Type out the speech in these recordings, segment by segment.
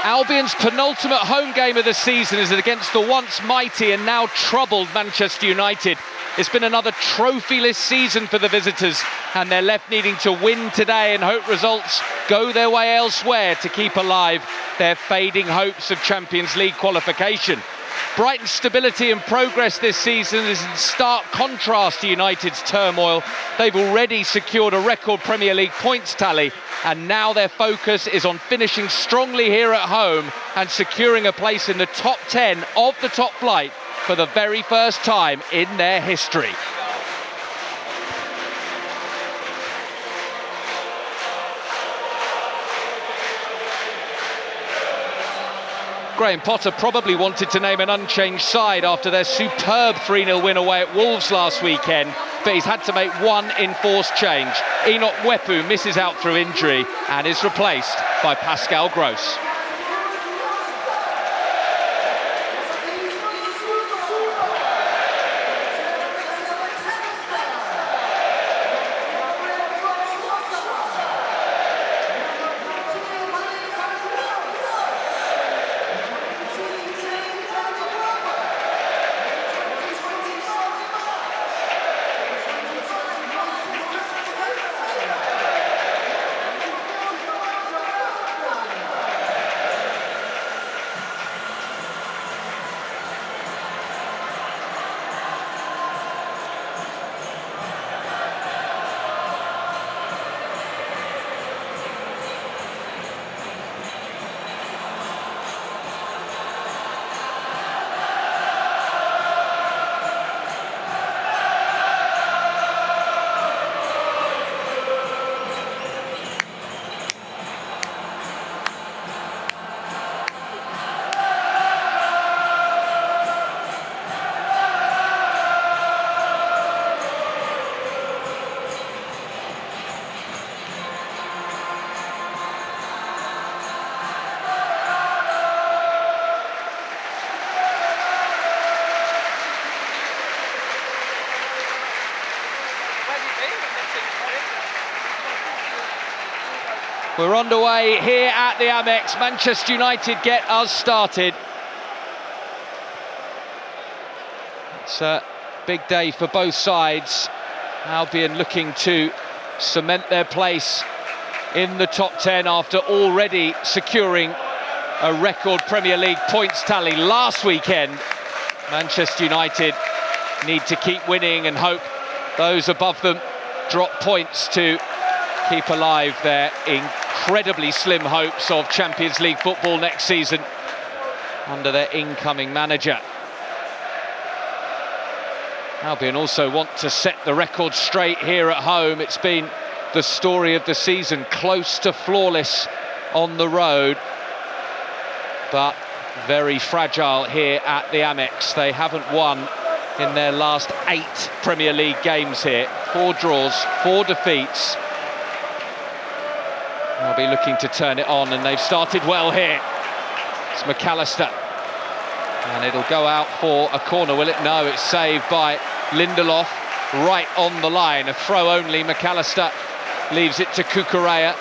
Albion's penultimate home game of the season is against the once mighty and now troubled Manchester United. It's been another trophyless season for the visitors, and they're left needing to win today and hope results go their way elsewhere to keep alive their fading hopes of Champions League qualification. Brighton's stability and progress this season is in stark contrast to United's turmoil. They've already secured a record Premier League points tally, and now their focus is on finishing strongly here at home and securing a place in the top 10 of the top flight for the very first time in their history. Graham Potter probably wanted to name an unchanged side after their superb 3-0 win away at Wolves last weekend, but he's had to make one enforced change. Enoch Mwepu misses out through injury and is replaced by Pascal Gross. We're underway here at the Amex. Manchester United get us started. It's a big day for both sides. Albion looking to cement their place in the top 10 after already securing a record Premier League points tally last weekend. Manchester United need to keep winning and hope those above them drop points to keep alive their incredibly slim hopes of Champions League football next season under their incoming manager. Albion also want to set the record straight here at home. It's been the story of the season, close to flawless on the road, but very fragile here at the Amex. They haven't won in their last 8 Premier League games here. 4 draws, 4 defeats. They'll be looking to turn it on, and they've started well here. It's McAllister, and it'll go out for a corner, will it? No, it's saved by Lindelof, right on the line. A throw only. McAllister leaves it to Cucurella.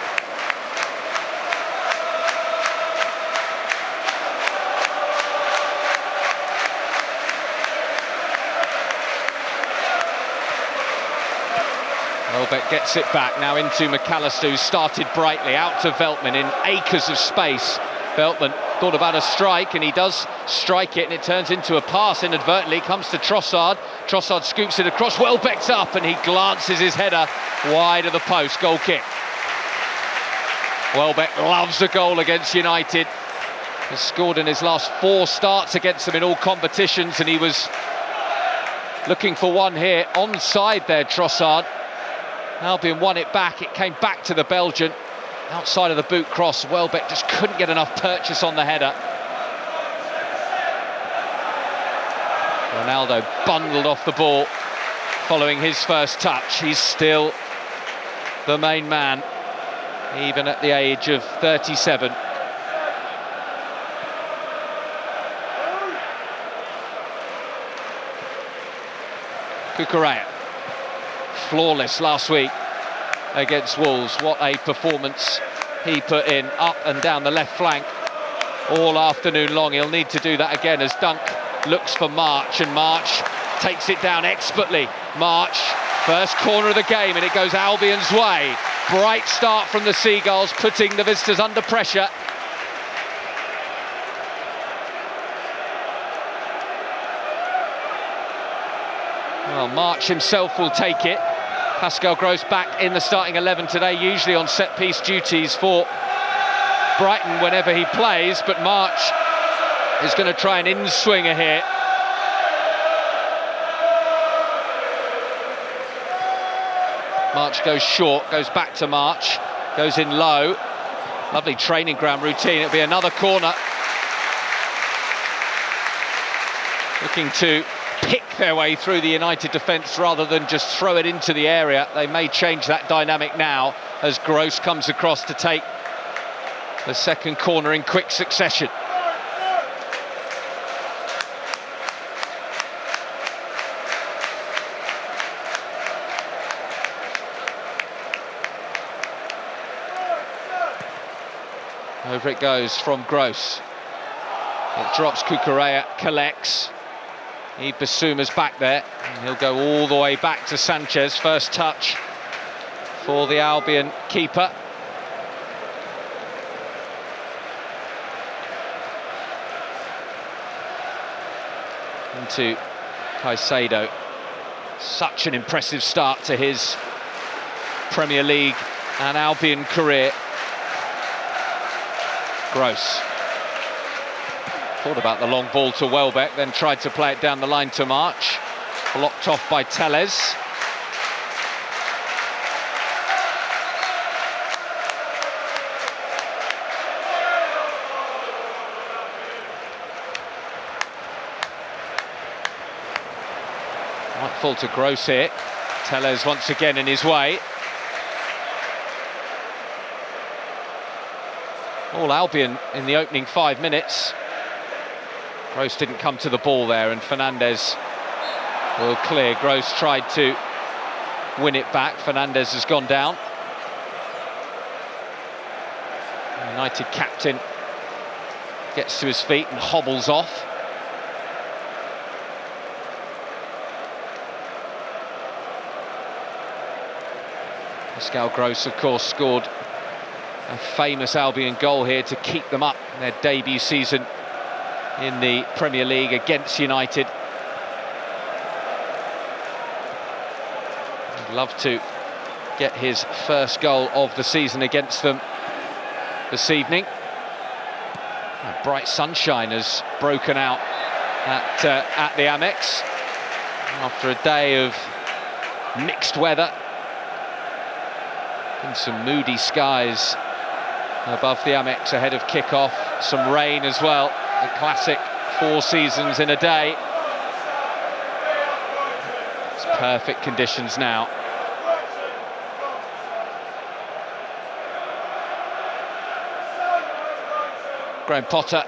Welbeck gets it back now into McAllister, who started brightly, out to Veltman in acres of space. Veltman thought about a strike, and he does strike it, and it turns into a pass inadvertently. Comes to Trossard. Trossard scoops it across. Welbeck's up, and he glances his header wide of the post. Goal kick. Welbeck loves a goal against United. Has scored in his last 4 starts against them in all competitions, and he was looking for one here. Onside there, Trossard. Albion won it back. It came back to the Belgian. Outside of the boot cross, Welbeck just couldn't get enough purchase on the header. Ronaldo bundled off the ball following his first touch. He's still the main man, even at the age of 37. Cucurella, flawless last week against Wolves. What a performance he put in, up and down the left flank. all afternoon long. He'll need to do that again as Dunk looks for March, and March takes it down expertly. March, first corner of the game, and it goes Albion's way. Bright start from the Seagulls, putting the visitors under pressure. Well, March himself will take it. Pascal Gross back in the starting 11 today, usually on set-piece duties for Brighton whenever he plays, but March is going to try an in-swinger here. March goes short, goes back to March, goes in low. Lovely training ground routine. It'll be another corner. Looking to pick their way through the United defence rather than just throw it into the area. They may change that dynamic now as Gross comes across to take the second corner in quick succession. Over it goes from Gross. It drops Cucurella, collects. Yves Bissouma's back there. And he'll go all the way back to Sanchez. First touch for the Albion keeper. Into Caicedo. Such an impressive start to his Premier League and Albion career. Gross thought about the long ball to Welbeck, then tried to play it down the line to March. Blocked off by Tellez. Might fall to Gross here. Tellez once again in his way. All Albion in the opening 5 minutes. Gross didn't come to the ball there, and Fernandez will clear. Gross tried to win it back. Fernandez has gone down. United captain gets to his feet and hobbles off. Pascal Gross, of course, scored a famous Albion goal here to keep them up in their debut season in the Premier League against United. I'd love to get his first goal of the season against them this evening. Bright sunshine has broken out at the Amex after a day of mixed weather and some moody skies above the Amex ahead of kick-off. Some rain as well, the classic 4 seasons in a day. It's perfect conditions now. Graham Potter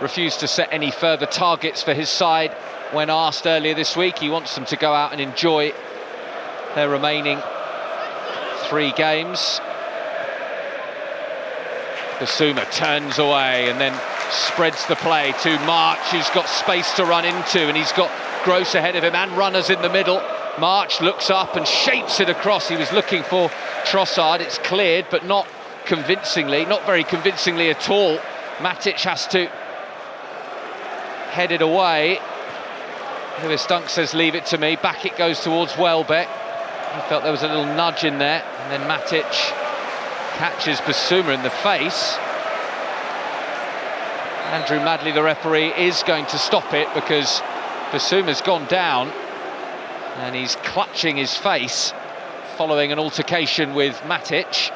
refused to set any further targets for his side when asked earlier this week. He wants them to go out and enjoy their remaining 3 games. Bissouma turns away and then spreads the play to March, who's got space to run into, and he's got Gross ahead of him and runners in the middle. March looks up and shapes it across. He was looking for Trossard. It's cleared, but not convincingly, not very convincingly at all. Matic has to head it away. Lewis Dunk says, leave it to me. Back it goes towards Welbeck. He felt there was a little nudge in there, and then Matic catches Bissouma in the face. Andrew Madley, the referee, is going to stop it because Bissouma's gone down and he's clutching his face following an altercation with Matic.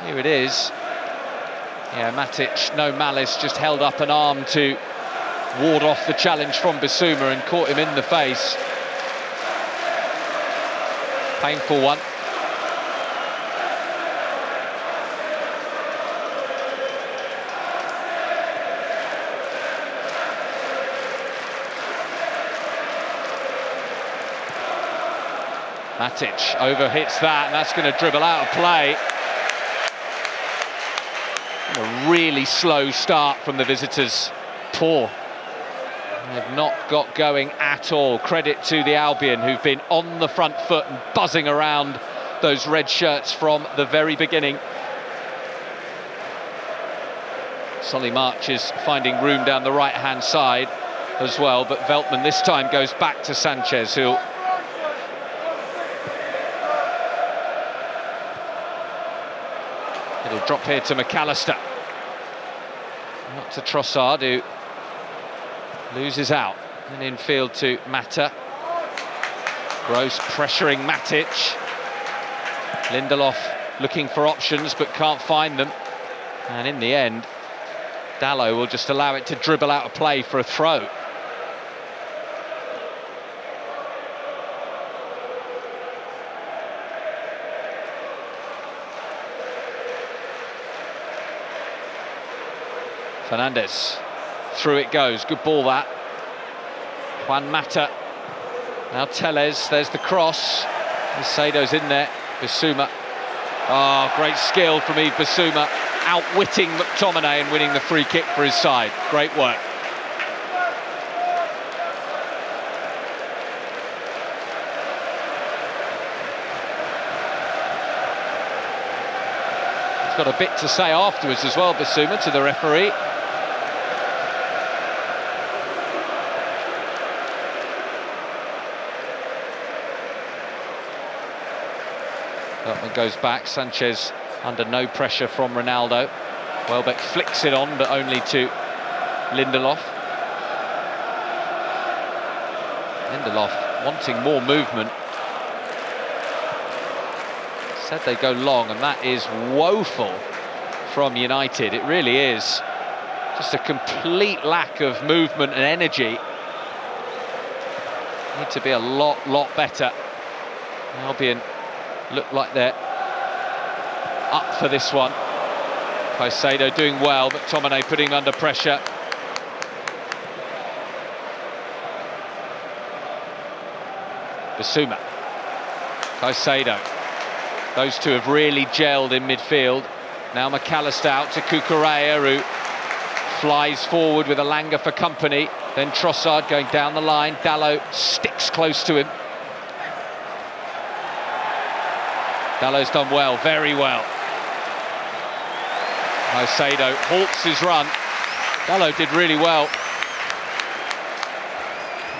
Here it is. Yeah, Matic, no malice, just held up an arm to ward off the challenge from Bissouma and caught him in the face. Painful one. Matic overhits that, and that's going to dribble out of play. A really slow start from the visitors. Poor. They've not got going at all. Credit to the Albion, who've been on the front foot and buzzing around those red shirts from the very beginning. Solly March is finding room down the right-hand side as well, but Veltman this time goes back to Sanchez, who'll... It'll drop here to McAllister. Not to Trossard, who loses out. And infield to Mata. Gross pressuring Matic. Lindelof looking for options but can't find them. And in the end, Dalot will just allow it to dribble out of play for a throw. Fernandes, through it goes, good ball that. Juan Mata, now Tellez, there's the cross. Macedo's in there, Bissouma. Oh, great skill from Yves Bissouma, outwitting McTominay and winning the free kick for his side. Great work. He's got a bit to say afterwards as well, Bissouma, to the referee. Veltman goes back, Sanchez under no pressure from Ronaldo. Welbeck flicks it on, but only to Lindelof. Lindelof wanting more movement. Said they go long, and that is woeful from United. It really is. Just a complete lack of movement and energy. Need to be a lot better. Albion look like they're up for this one. Caicedo doing well, but McTominay putting him under pressure. Bissouma, Caicedo. Those two have really gelled in midfield. Now McAllister out to Cucurella, who flies forward with Elanga for company. Then Trossard going down the line. Dalot sticks close to him. Dalot's done well, very well. Caicedo halts his run. Dalot did really well.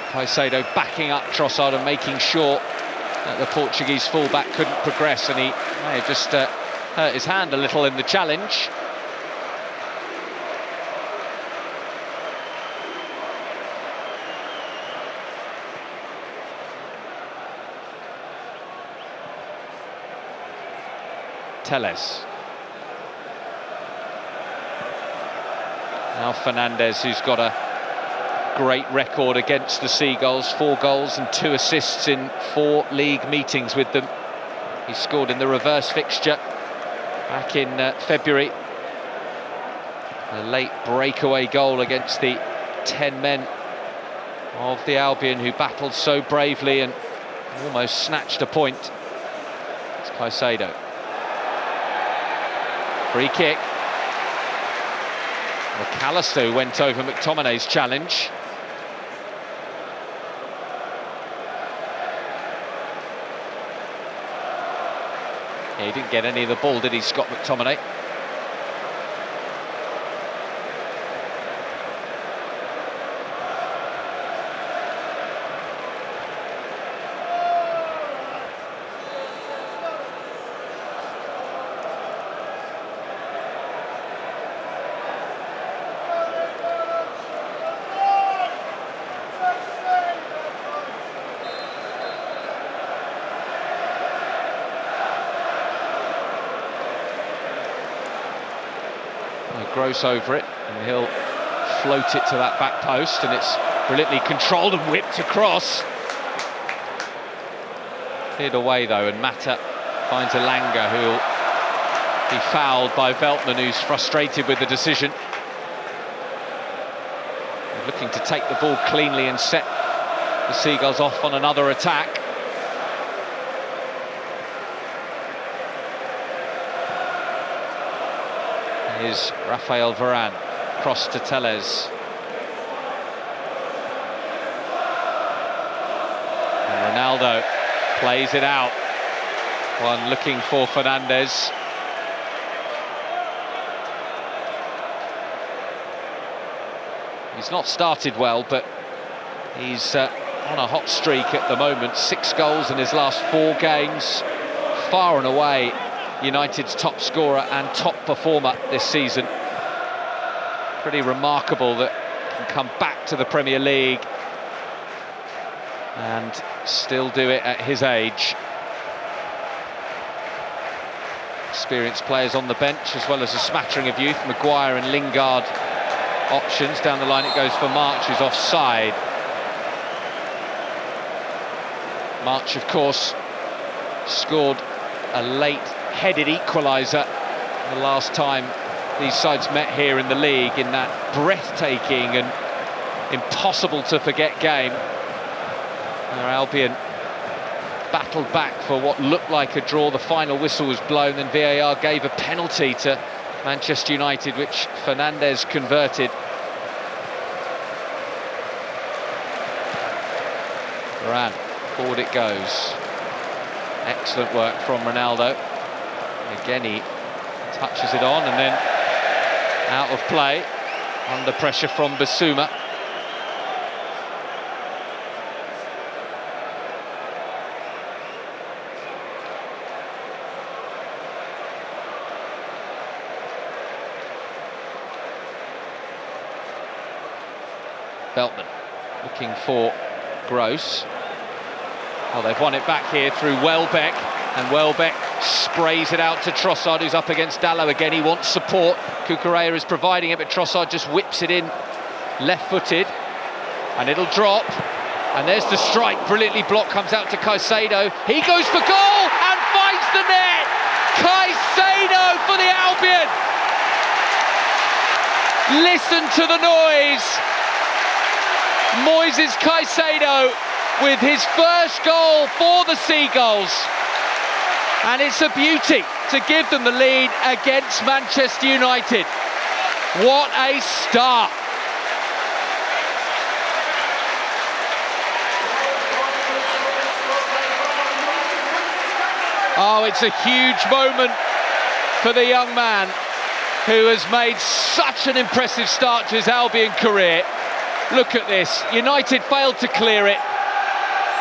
Caicedo backing up Trossard and making sure that the Portuguese fullback couldn't progress, and he may have just hurt his hand a little in the challenge. Tellez. Now Fernandes, who's got a great record against the Seagulls, 4 goals and 2 assists in 4 league meetings with them. He scored in the reverse fixture back in February. A late breakaway goal against the 10 men of the Albion, who battled so bravely and almost snatched a point. It's Caicedo. Free kick. McAllister went over McTominay's challenge. Yeah, he didn't get any of the ball, did he, Scott McTominay? Gross over it, and he'll float it to that back post, and it's brilliantly controlled and whipped across. Cleared away though, and Mata finds Elanga, who'll be fouled by Veltman, who's frustrated with the decision. They're looking to take the ball cleanly and set the Seagulls off on another attack. is Rafael Varane. Cross to Telles. And Ronaldo plays it out. One looking for Fernandes. He's not started well, but he's on a hot streak at the moment. 6 goals in his last 4 games. Far and away United's top scorer and top performer this season. Pretty remarkable that he can come back to the Premier League and still do it at his age. Experienced players on the bench, as well as a smattering of youth. Maguire and Lingard options. Down the line it goes for March, who's offside. March, of course, scored a late-headed equaliser the last time these sides met here in the league, in that breathtaking and impossible-to-forget game where Albion battled back for what looked like a draw. The final whistle was blown, then VAR gave a penalty to Manchester United, which Fernandes converted. Varane, forward it goes. Excellent work from Ronaldo. Again, he touches it on and then out of play, under pressure from Bissouma. Veltman looking for Gross. Well, they've won it back here through Welbeck, and Welbeck sprays it out to Trossard, who's up against Dalot again. He wants support. Cucurella is providing it, but Trossard just whips it in left-footed, and it'll drop. And there's the strike, brilliantly blocked, comes out to Caicedo. He goes for goal and finds the net. Caicedo for the Albion. Listen to the noise. Moises Caicedo with his first goal for the Seagulls, and it's a beauty to give them the lead against Manchester United. What a start! Oh, it's a huge moment for the young man who has made such an impressive start to his Albion career. Look at this, United failed to clear it.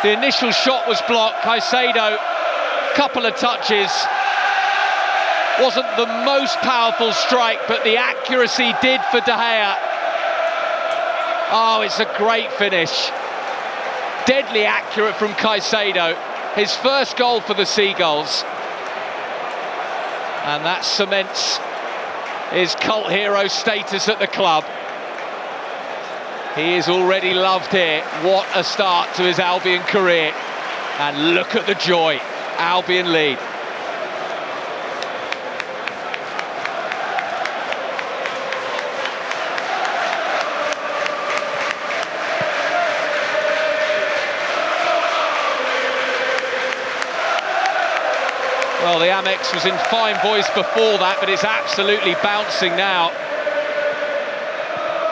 The initial shot was blocked. Caicedo, couple of touches. Wasn't the most powerful strike, but the accuracy did for De Gea. Oh, it's a great finish. Deadly accurate from Caicedo. His first goal for the Seagulls. And that cements his cult hero status at the club. He is already loved here. What a start to his Albion career. And look at the joy. Albion lead. Well, the Amex was in fine voice before that, but it's absolutely bouncing now.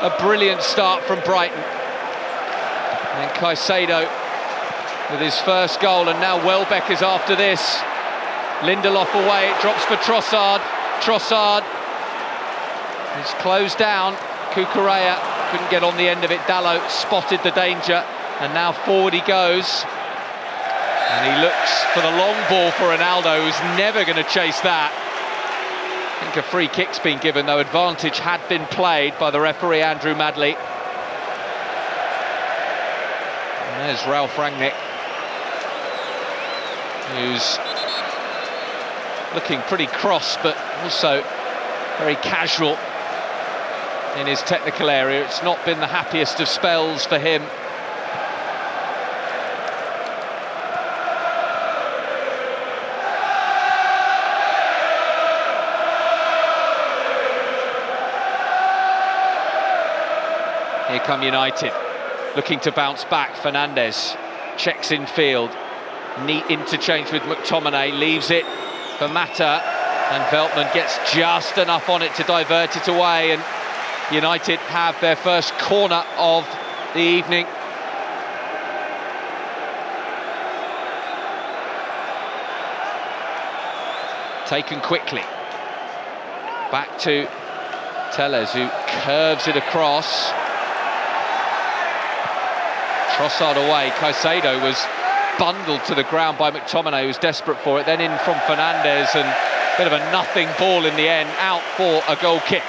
A brilliant start from Brighton. And Caicedo with his first goal, and now Welbeck is after this. Lindelof away, it drops for Trossard. Trossard is closed down. Cucurella couldn't get on the end of it. Dalot spotted the danger, and now forward he goes. And he looks for the long ball for Ronaldo, who's never going to chase that. I think a free kick's been given, though. Advantage had been played by the referee, Andrew Madley. And there's Ralph Rangnick, who's looking pretty cross, but also very casual in his technical area. It's not been the happiest of spells for him. Here come United, looking to bounce back. Fernandes checks in field. Neat interchange with McTominay, leaves it for Mata. And Veltman gets just enough on it to divert it away, and United have their first corner of the evening. Taken quickly. Back to Telles, who curves it across. Trossard away. Caicedo was bundled to the ground by McTominay, who was desperate for it. Then in from Fernandes, and a bit of a nothing ball in the end, out for a goal kick.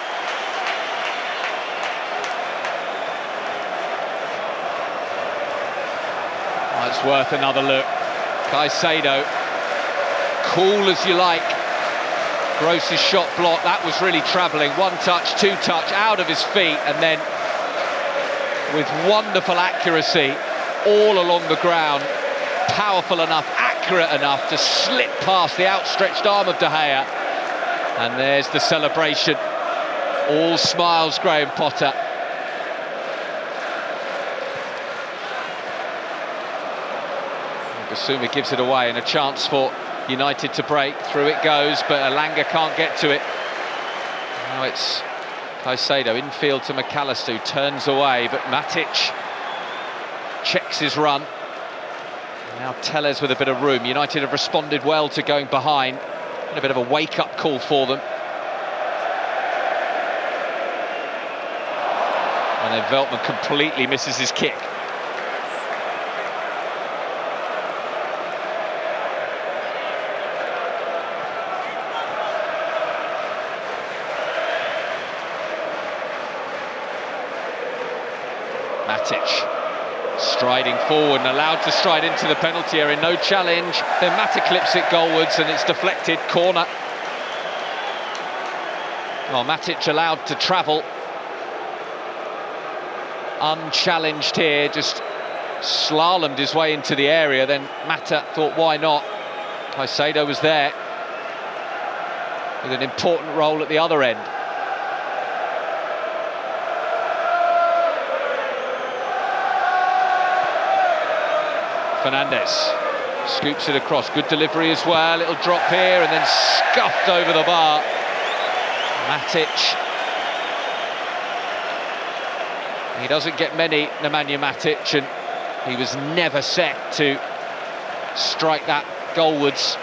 Oh, it's worth another look. Caicedo, cool as you like. Gross's shot blocked. That was really travelling. One touch, two touch, out of his feet, and then with wonderful accuracy all along the ground, powerful enough, accurate enough to slip past the outstretched arm of De Gea. And there's the celebration. All smiles, Graham Potter. Basuma gives it away, and a chance for United to break. Through it goes, but Elanga can't get to it. Now it's Caicedo infield to McAllister, who turns away, but Matic checks his run. Now Telles with a bit of room. United have responded well to going behind, and a bit of a wake-up call for them. And then Veltman completely misses his kick. Matic striding forward and allowed to stride into the penalty area, no challenge. Then Matic clips it goalwards and it's deflected, corner. Well, Matic allowed to travel unchallenged here, just slalomed his way into the area. Then Mata thought, why not? Caicedo was there with an important role at the other end. Fernandes scoops it across, good delivery as well, little drop here and then scuffed over the bar. Matic, he doesn't get many, Nemanja Matic, and he was never set to strike that goalwards.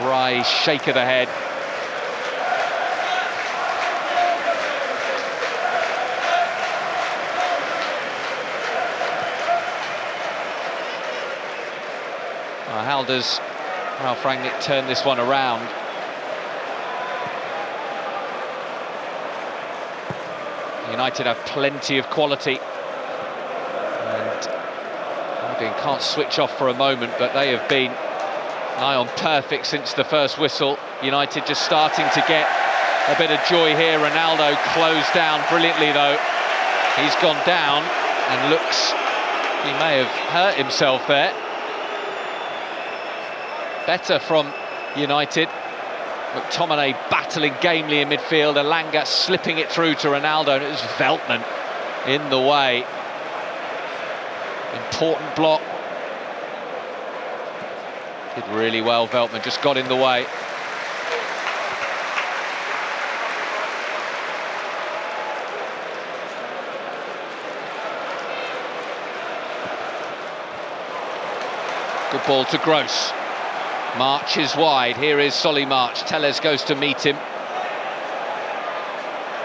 Wry shake of the head. How does Ralf Rangnick turn this one around? United have plenty of quality, and Albion can't switch off for a moment, but they have been nigh on perfect since the first whistle. United just starting to get a bit of joy here. Ronaldo closed down brilliantly though. He's gone down and looks, he may have hurt himself there. Better from United. McTominay battling gamely in midfield. Elanga slipping it through to Ronaldo, and it was Veltman in the way. Important block. Did really well, Veltman, just got in the way. Good ball to Gross. March is wide. Here is Solly March. Telles goes to meet him.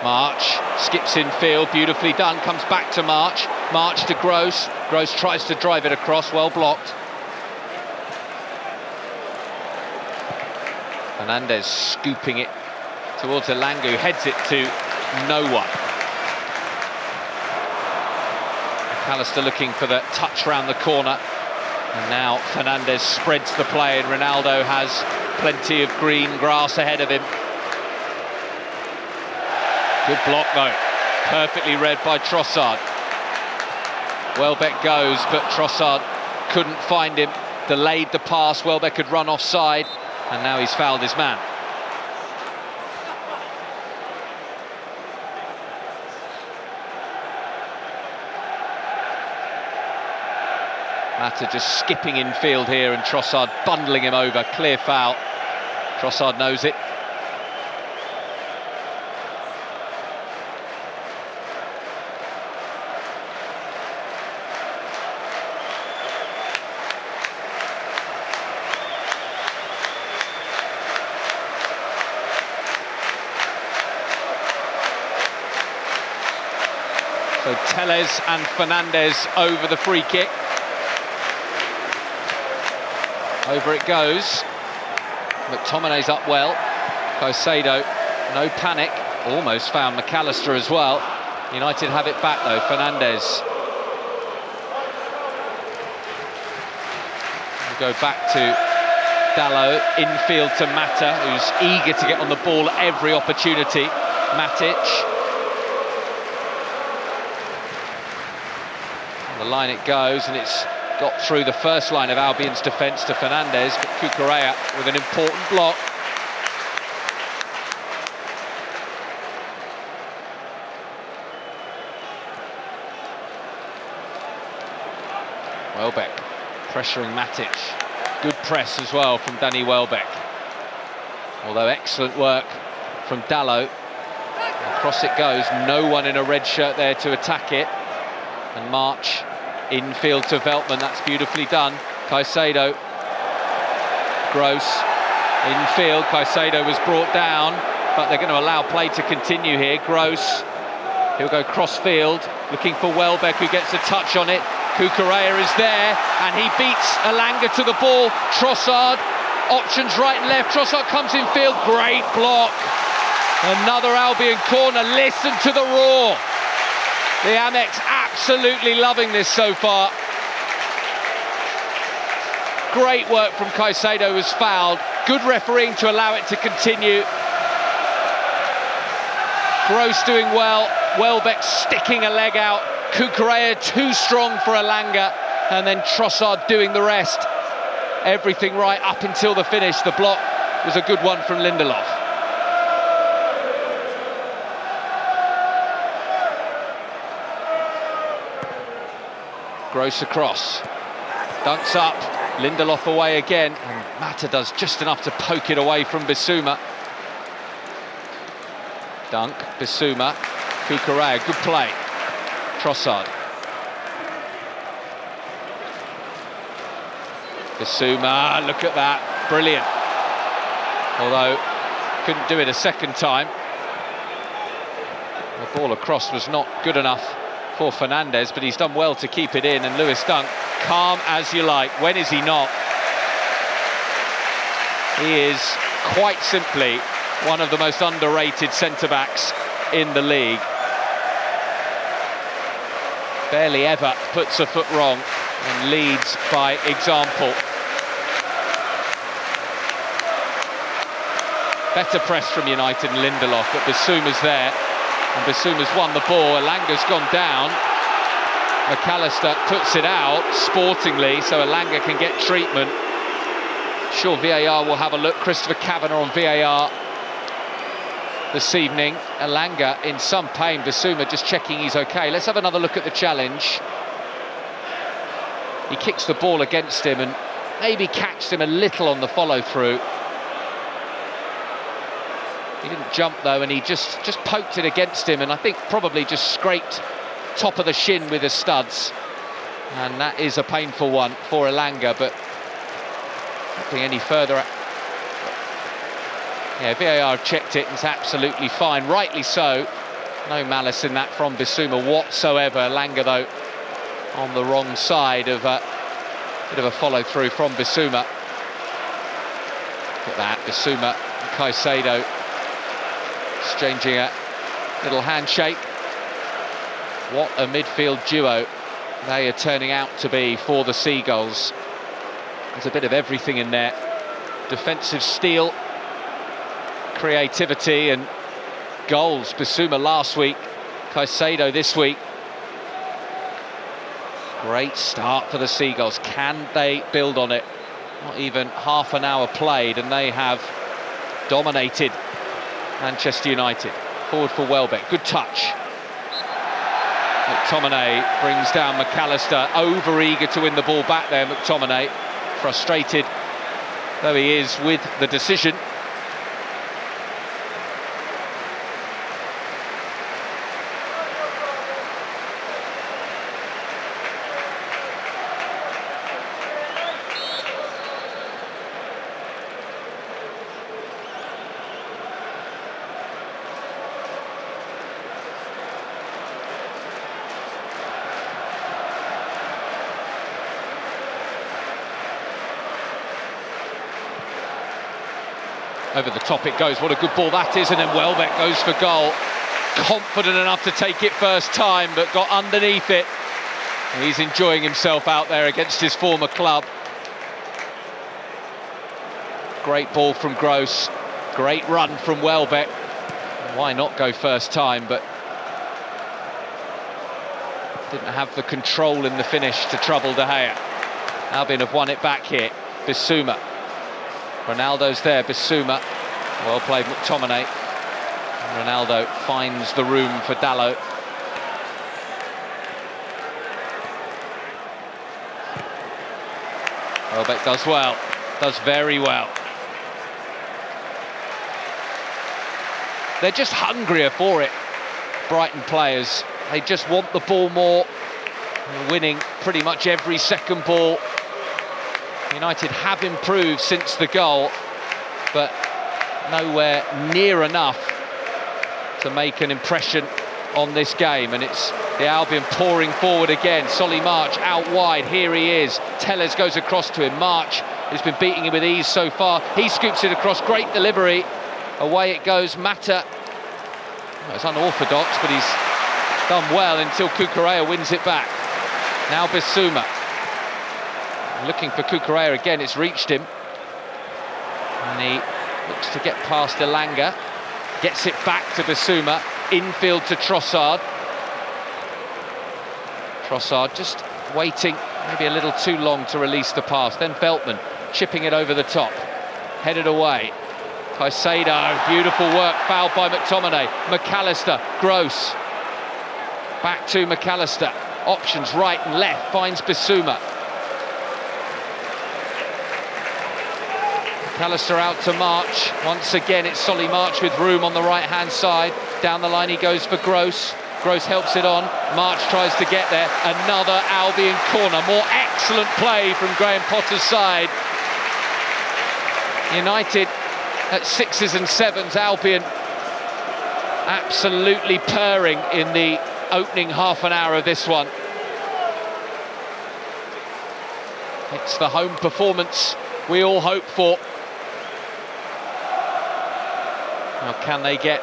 March skips in field, beautifully done, comes back to March. March to Gross. Gross tries to drive it across, well blocked. Fernandes scooping it towards Elanga, who heads it to no one. McAllister looking for the touch round the corner. And now Fernandes spreads the play, and Ronaldo has plenty of green grass ahead of him. Good block though, perfectly read by Trossard. Welbeck goes, but Trossard couldn't find him, delayed the pass. Welbeck had run offside, and now he's fouled his man. Mata just skipping in field here, and Trossard bundling him over. Clear foul. Trossard knows it. So Telles and Fernandez over the free kick. Over it goes. McTominay's up well. Caicedo, no panic. Almost found McAllister as well. United have it back though. Fernandez. We'll go back to Dalot. Infield to Mata, who's eager to get on the ball at every opportunity. Matic. On the line it goes, and it's got through the first line of Albion's defence to Fernandez, but Cucurella with an important block. Welbeck pressuring Matic. Good press as well from Danny Welbeck. Although excellent work from Dalot. Across it goes, no one in a red shirt there to attack it. And March infield to Veltman, that's beautifully done. Caicedo, Gross, infield, Caicedo was brought down, but they're going to allow play to continue here. Gross, he'll go cross-field, looking for Welbeck, who gets a touch on it. Cucurella is there, and he beats Elanga to the ball. Trossard, options right and left, Trossard comes in field, great block. Another Albion corner, listen to the roar. The Amex absolutely loving this so far. Great work from Caicedo, who's fouled. Good refereeing to allow it to continue. Gross doing well. Welbeck sticking a leg out. Cucurella too strong for Elanga. And then Trossard doing the rest. Everything right up until the finish. The block was a good one from Lindelof. Gross across, dunks up, Lindelof away again, and Mata does just enough to poke it away from Bissouma. Dunk, Bissouma, Cucurella, good play. Trossard. Bissouma, look at that, brilliant. Although, couldn't do it a second time. The ball across was not good enough for Fernandez, but he's done well to keep it in, and Lewis Dunk, calm as you like. When is he not? He is quite simply one of the most underrated centre-backs in the league. Barely ever puts a foot wrong and leads by example. Better press from United and Lindelof, but Bissouma's there. And Bissouma's won the ball, Elanga's gone down. McAllister puts it out, sportingly, so Elanga can get treatment. Sure, VAR will have a look. Christopher Kavanagh on VAR this evening. Elanga in some pain, Bissouma just checking he's okay. Let's have another look at the challenge. He kicks the ball against him and maybe catched him a little on the follow-through. He didn't jump though, and he just poked it against him, and I think probably just scraped top of the shin with his studs. And that is a painful one for Elanga, but nothing any further. Yeah, VAR have checked it and it's absolutely fine, rightly so. No malice in that from Bissouma whatsoever. Elanga though on the wrong side of a bit of a follow-through from Bissouma. Look at that, Bissouma and Caicedo exchanging a little handshake. What a midfield duo they are turning out to be for the Seagulls. There's a bit of everything in there. Defensive steel, creativity and goals. Bissouma last week, Caicedo this week. Great start for the Seagulls. Can they build on it? Not even half an hour played and they have dominated Manchester United. Forward for Welbeck, good touch. McTominay brings down McAllister, over-eager to win the ball back there, McTominay. Frustrated though he is with the decision. Over the top it goes, what a good ball that is, and then Welbeck goes for goal. Confident enough to take it first time, but got underneath it. And he's enjoying himself out there against his former club. Great ball from Gross, great run from Welbeck. Why not go first time, but didn't have the control in the finish to trouble De Gea. Albion have won it back here. Bissouma. Ronaldo's there, Bissouma. Well played McTominay. And Ronaldo finds the room for Dalot. Welbeck does well, does very well. They're just hungrier for it, Brighton players. They just want the ball more. They're winning pretty much every second ball. United have improved since the goal, but nowhere near enough to make an impression on this game. And it's the Albion pouring forward again. Solly March out wide, here he is. Tellez goes across to him. March has been beating him with ease so far. He scoops it across, great delivery. Away it goes, Mata. Well, it's unorthodox, but he's done well until Cucurella wins it back. Now Bissouma. Looking for Cucurella again, it's reached him. And he looks to get past Elanga. Gets it back to Bissouma. Infield to Trossard. Trossard just waiting, maybe a little too long to release the pass. Then Veltman chipping it over the top. Headed away. Caicedo, beautiful work, fouled by McTominay. McAllister, Gross. Back to McAllister. Options right and left, finds Bissouma. McAllister out to March. Once again, it's Solly March with room on the right-hand side. Down the line he goes for Gross. Gross helps it on. March tries to get there. Another Albion corner. More excellent play from Graham Potter's side. United at 6s and 7s. Albion absolutely purring in the opening half an hour of this one. It's the home performance we all hope for. Now, can they get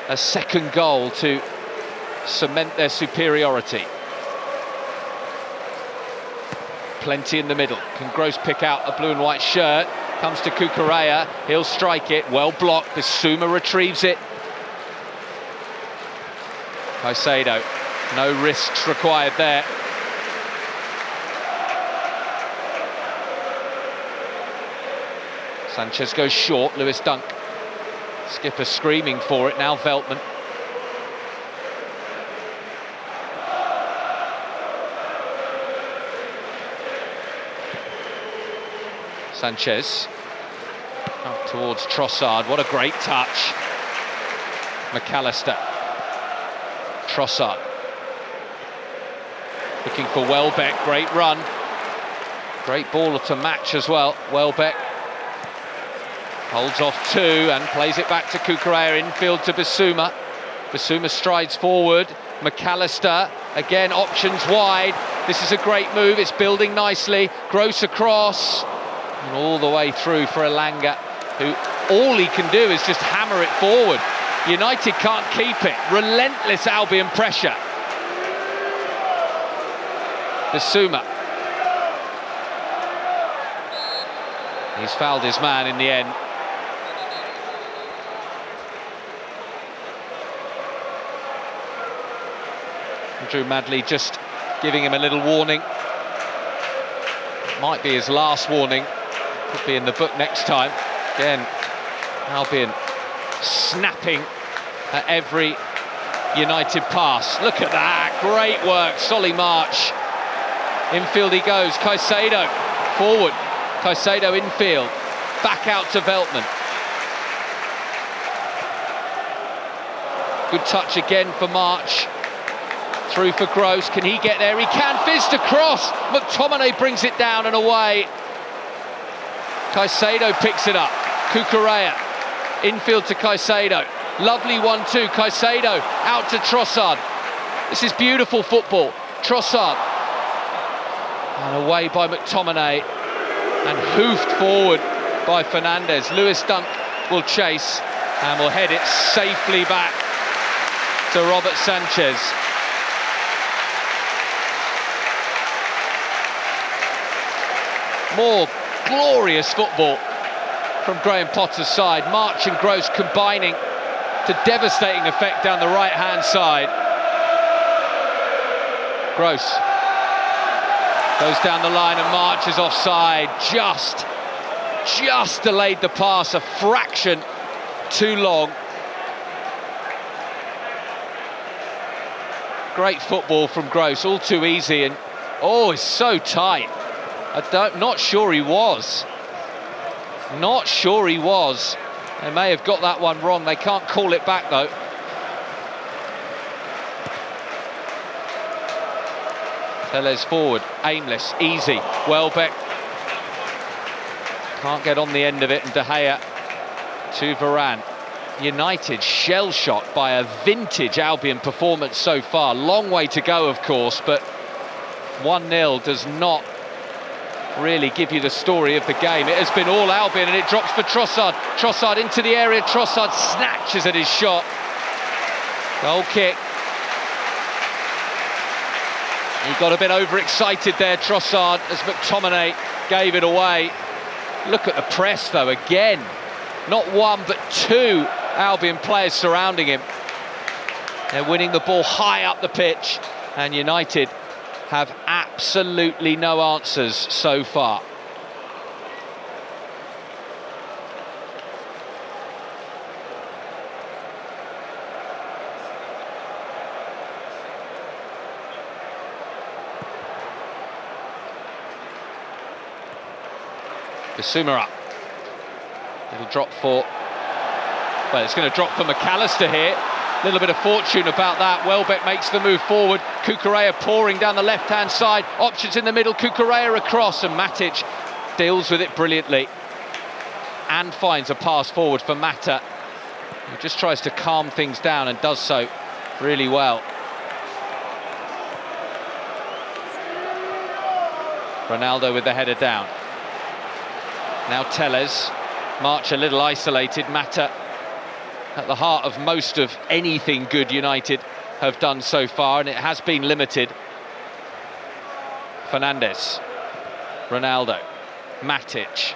a second goal to cement their superiority? Plenty in the middle. Can Gross pick out a blue and white shirt? Comes to Cucurella. He'll strike it. Well blocked. Bissouma retrieves it. Caicedo. No risks required there. Sanchez goes short. Lewis Dunk. Skipper screaming for it. Now Veltman. Sanchez out towards Trossard. What a great touch. McAllister. Trossard looking for Welbeck. Great run. Great ball to match as well. Welbeck holds off two and plays it back to Cucurella. Infield to Bissouma. Bissouma strides forward. McAllister again, options wide. This is a great move. It's building nicely. Gross across. And all the way through for Elanga, who all he can do is just hammer it forward. United can't keep it. Relentless Albion pressure. Bissouma. He's fouled his man in the end. Drew Madley just giving him a little warning. Might be his last warning. Could be in the book next time. Again, Albion snapping at every United pass. Look at that, great work, Solly March. Infield he goes, Caicedo forward, Caicedo infield, back out to Veltman. Good touch again for March. Through for Gross, can he get there? He can, fizzed across. McTominay brings it down and away. Caicedo picks it up. Cucurella, infield to Caicedo. Lovely 1-2, Caicedo out to Trossard. This is beautiful football. Trossard. And away by McTominay. And hoofed forward by Fernandes. Lewis Dunk will chase and will head it safely back to Robert Sanchez. More glorious football from Graham Potter's side. March and Gross combining to devastating effect down the right-hand side. Gross goes down the line and March is offside. Just delayed the pass a fraction too long. Great football from Gross, all too easy, and oh, it's so tight. Not sure he was. Not sure he was. They may have got that one wrong. They can't call it back though. Tellez forward, aimless, easy. Welbeck can't get on the end of it, and De Gea to Varane. United shell-shocked by a vintage Albion performance so far. Long way to go, of course, but 1-0 does not really give you the story of the game. It has been all Albion, and it drops for Trossard. Trossard into the area. Trossard snatches at his shot. Goal kick. He got a bit overexcited there, Trossard, as McTominay gave it away. Look at the press, though, again. Not one, but two Albion players surrounding him. They're winning the ball high up the pitch, and United have absolutely no answers so far. Bissouma up. Little drop for... Well, it's going to drop for McAllister here. A little bit of fortune about that. Welbeck makes the move forward. Cucurella pouring down the left-hand side. Options in the middle. Cucurella across, and Matic deals with it brilliantly and finds a pass forward for Mata, who just tries to calm things down and does so really well. Ronaldo with the header down. Now Tellez. March a little isolated. Mata at the heart of most of anything good United have done so far, and it has been limited. Fernandes, Ronaldo, Matic.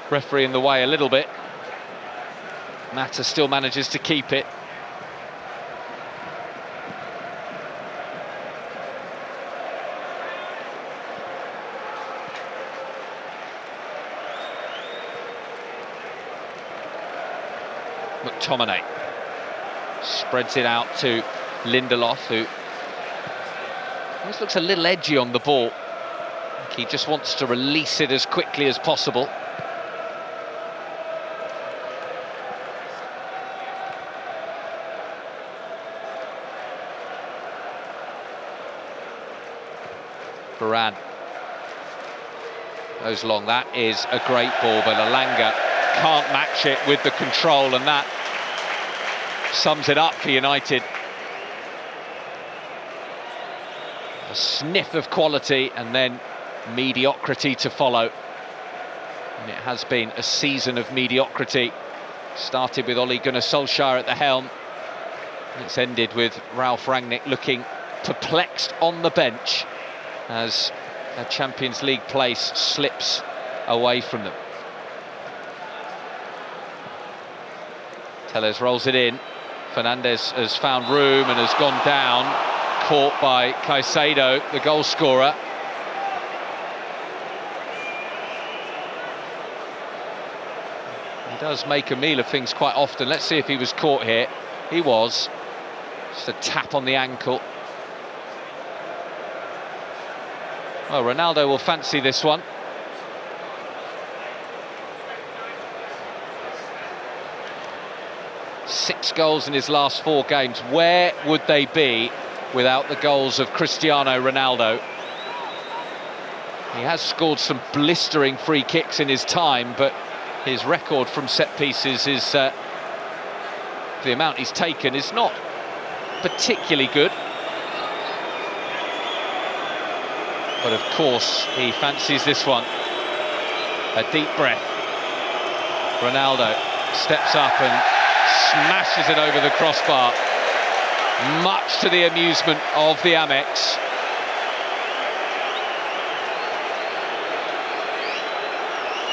Referee in the way a little bit. Mata still manages to keep it. McTominay spreads it out to Lindelof, who always looks a little edgy on the ball. I think he just wants to release it as quickly as possible. Varane goes long. That is a great ball, but Elanga can't match it with the control, and that sums it up for United. A sniff of quality and then mediocrity to follow. And it has been a season of mediocrity. Started with Ole Gunnar Solskjaer at the helm. And it's ended with Ralf Rangnick looking perplexed on the bench as a Champions League place slips away from them. Tellez rolls it in. Fernandes has found room and has gone down, caught by Caicedo, the goal scorer. He does make a meal of things quite often. Let's see if he was caught here. He was. Just a tap on the ankle. Well, Ronaldo will fancy this one. Six goals in his last 4 games. Where would they be without the goals of Cristiano Ronaldo? He has scored some blistering free kicks in his time, but his record from set pieces is, the amount he's taken is not particularly good. But of course, he fancies this one. A deep breath. Ronaldo steps up and smashes it over the crossbar, much to the amusement of the Amex.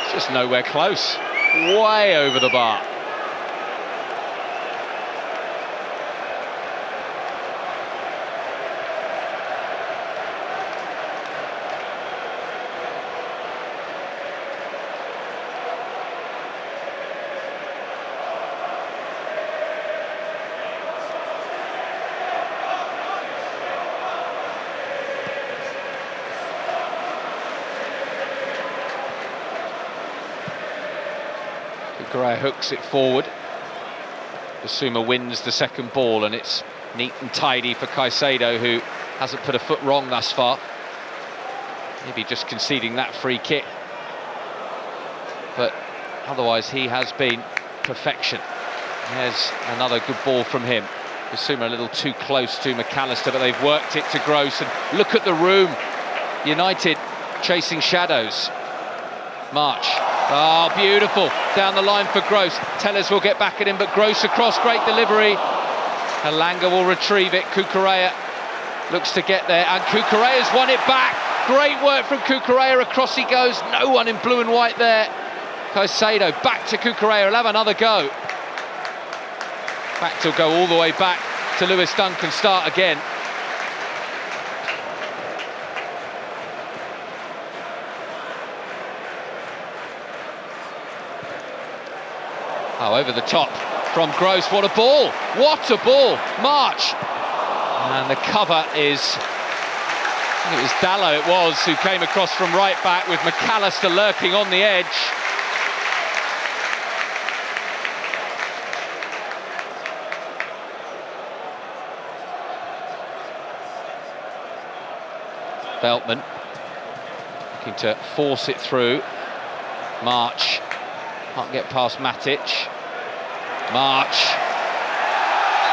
It's just nowhere close, way over the bar. Cucurella hooks it forward. Basuma wins the second ball, and it's neat and tidy for Caicedo, who hasn't put a foot wrong thus far. Maybe just conceding that free kick, but otherwise he has been perfection. There's another good ball from him. Basuma a little too close to McAllister, but they've worked it to Gross, and look at the room. United chasing shadows. March. Oh, beautiful. Down the line for Gross. Tellers will get back at him, but Gross across, great delivery. Elanga will retrieve it. Cucurella looks to get there, and Cucurella's won it back. Great work from Cucurella. Across he goes. No one in blue and white there. Caicedo back to Cucurella. He'll have another go. In fact, he'll go all the way back to Lewis Dunk and start again. Oh, over the top from Gross. What a ball! What a ball! March! And the cover is... I think it was Dallo who came across from right back, with McAllister lurking on the edge. Veltman looking to force it through. March can't get past Matic. March,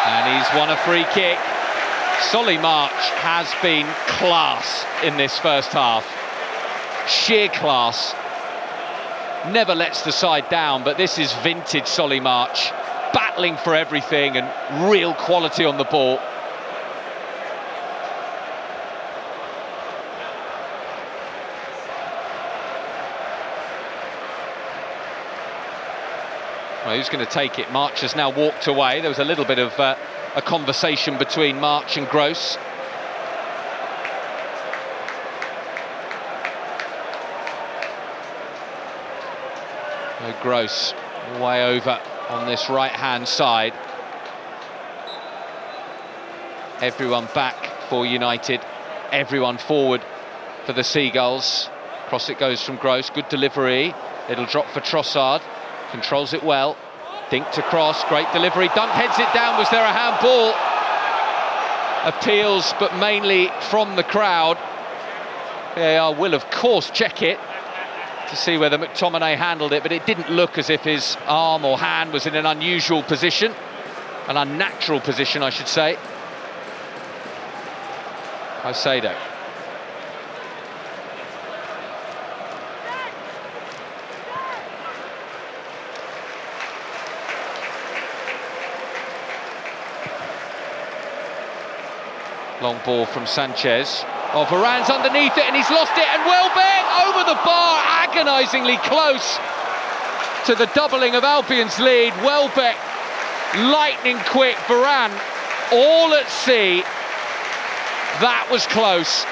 and he's won a free kick. Solly March has been class in this first half. Sheer class. Never lets the side down, but this is vintage Solly March. Battling for everything and real quality on the ball. Well, who's going to take it? March has now walked away. There was a little bit of a conversation between March and Gross. So Gross way over on this right-hand side. Everyone back for United. Everyone forward for the Seagulls. Cross it goes from Gross. Good delivery. It'll drop for Trossard. Controls it well. Dink to cross. Great delivery. Dunk heads it down. Was there a handball? Appeals, but mainly from the crowd. VAR will, of course, check it to see whether McTominay handled it, but it didn't look as if his arm or hand was in an unusual position. An unnatural position, I should say. Caicedo. Long ball from Sanchez. Oh, Varane's underneath it and he's lost it, and Welbeck over the bar, agonisingly close to the doubling of Albion's lead. Welbeck, lightning quick. Varane, all at sea. That was close.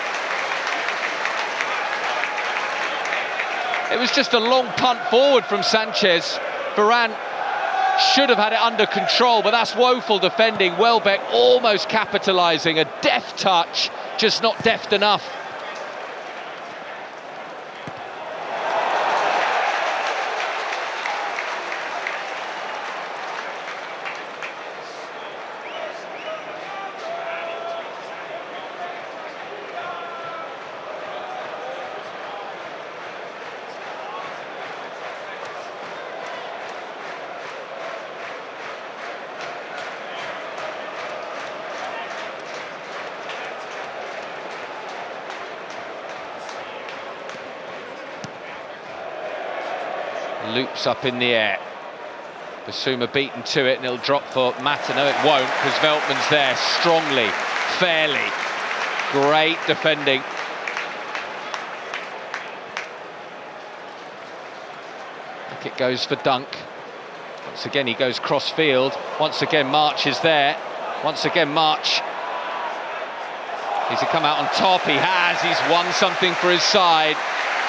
It was just a long punt forward from Sanchez. Varane should have had it under control, but that's woeful defending. Welbeck almost capitalising. A deft touch, just not deft enough. Loops up in the air. Bissouma beaten to it, and it'll drop for Mata. No, it won't, because Veltman's there strongly, fairly. Great defending. I think it goes for Dunk. Once again, he goes cross-field. Once again, March is there. Once again, March. He's come out on top. He has. He's won something for his side.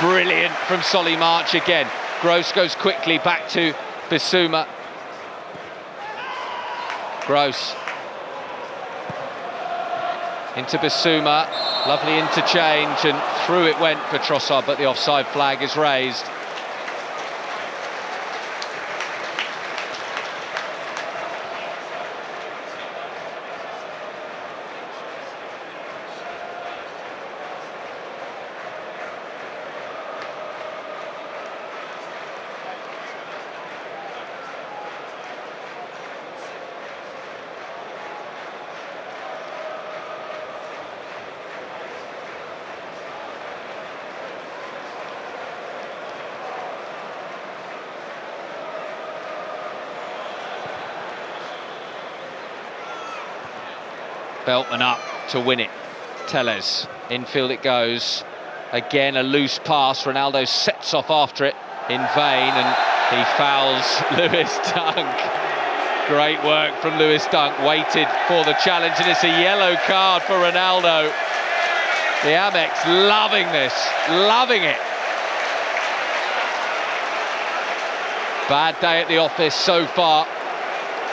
Brilliant from Solly March again. Gross goes quickly back to Bissouma. Gross. Into Bissouma. Lovely interchange, and through it went for Trossard, but the offside flag is raised. Veltman up to win it. Tellez, infield it goes. Again, a loose pass. Ronaldo sets off after it in vain, and he fouls Lewis Dunk. Great work from Lewis Dunk. Waited for the challenge, and it's a yellow card for Ronaldo. The Amex loving this, loving it. Bad day at the office so far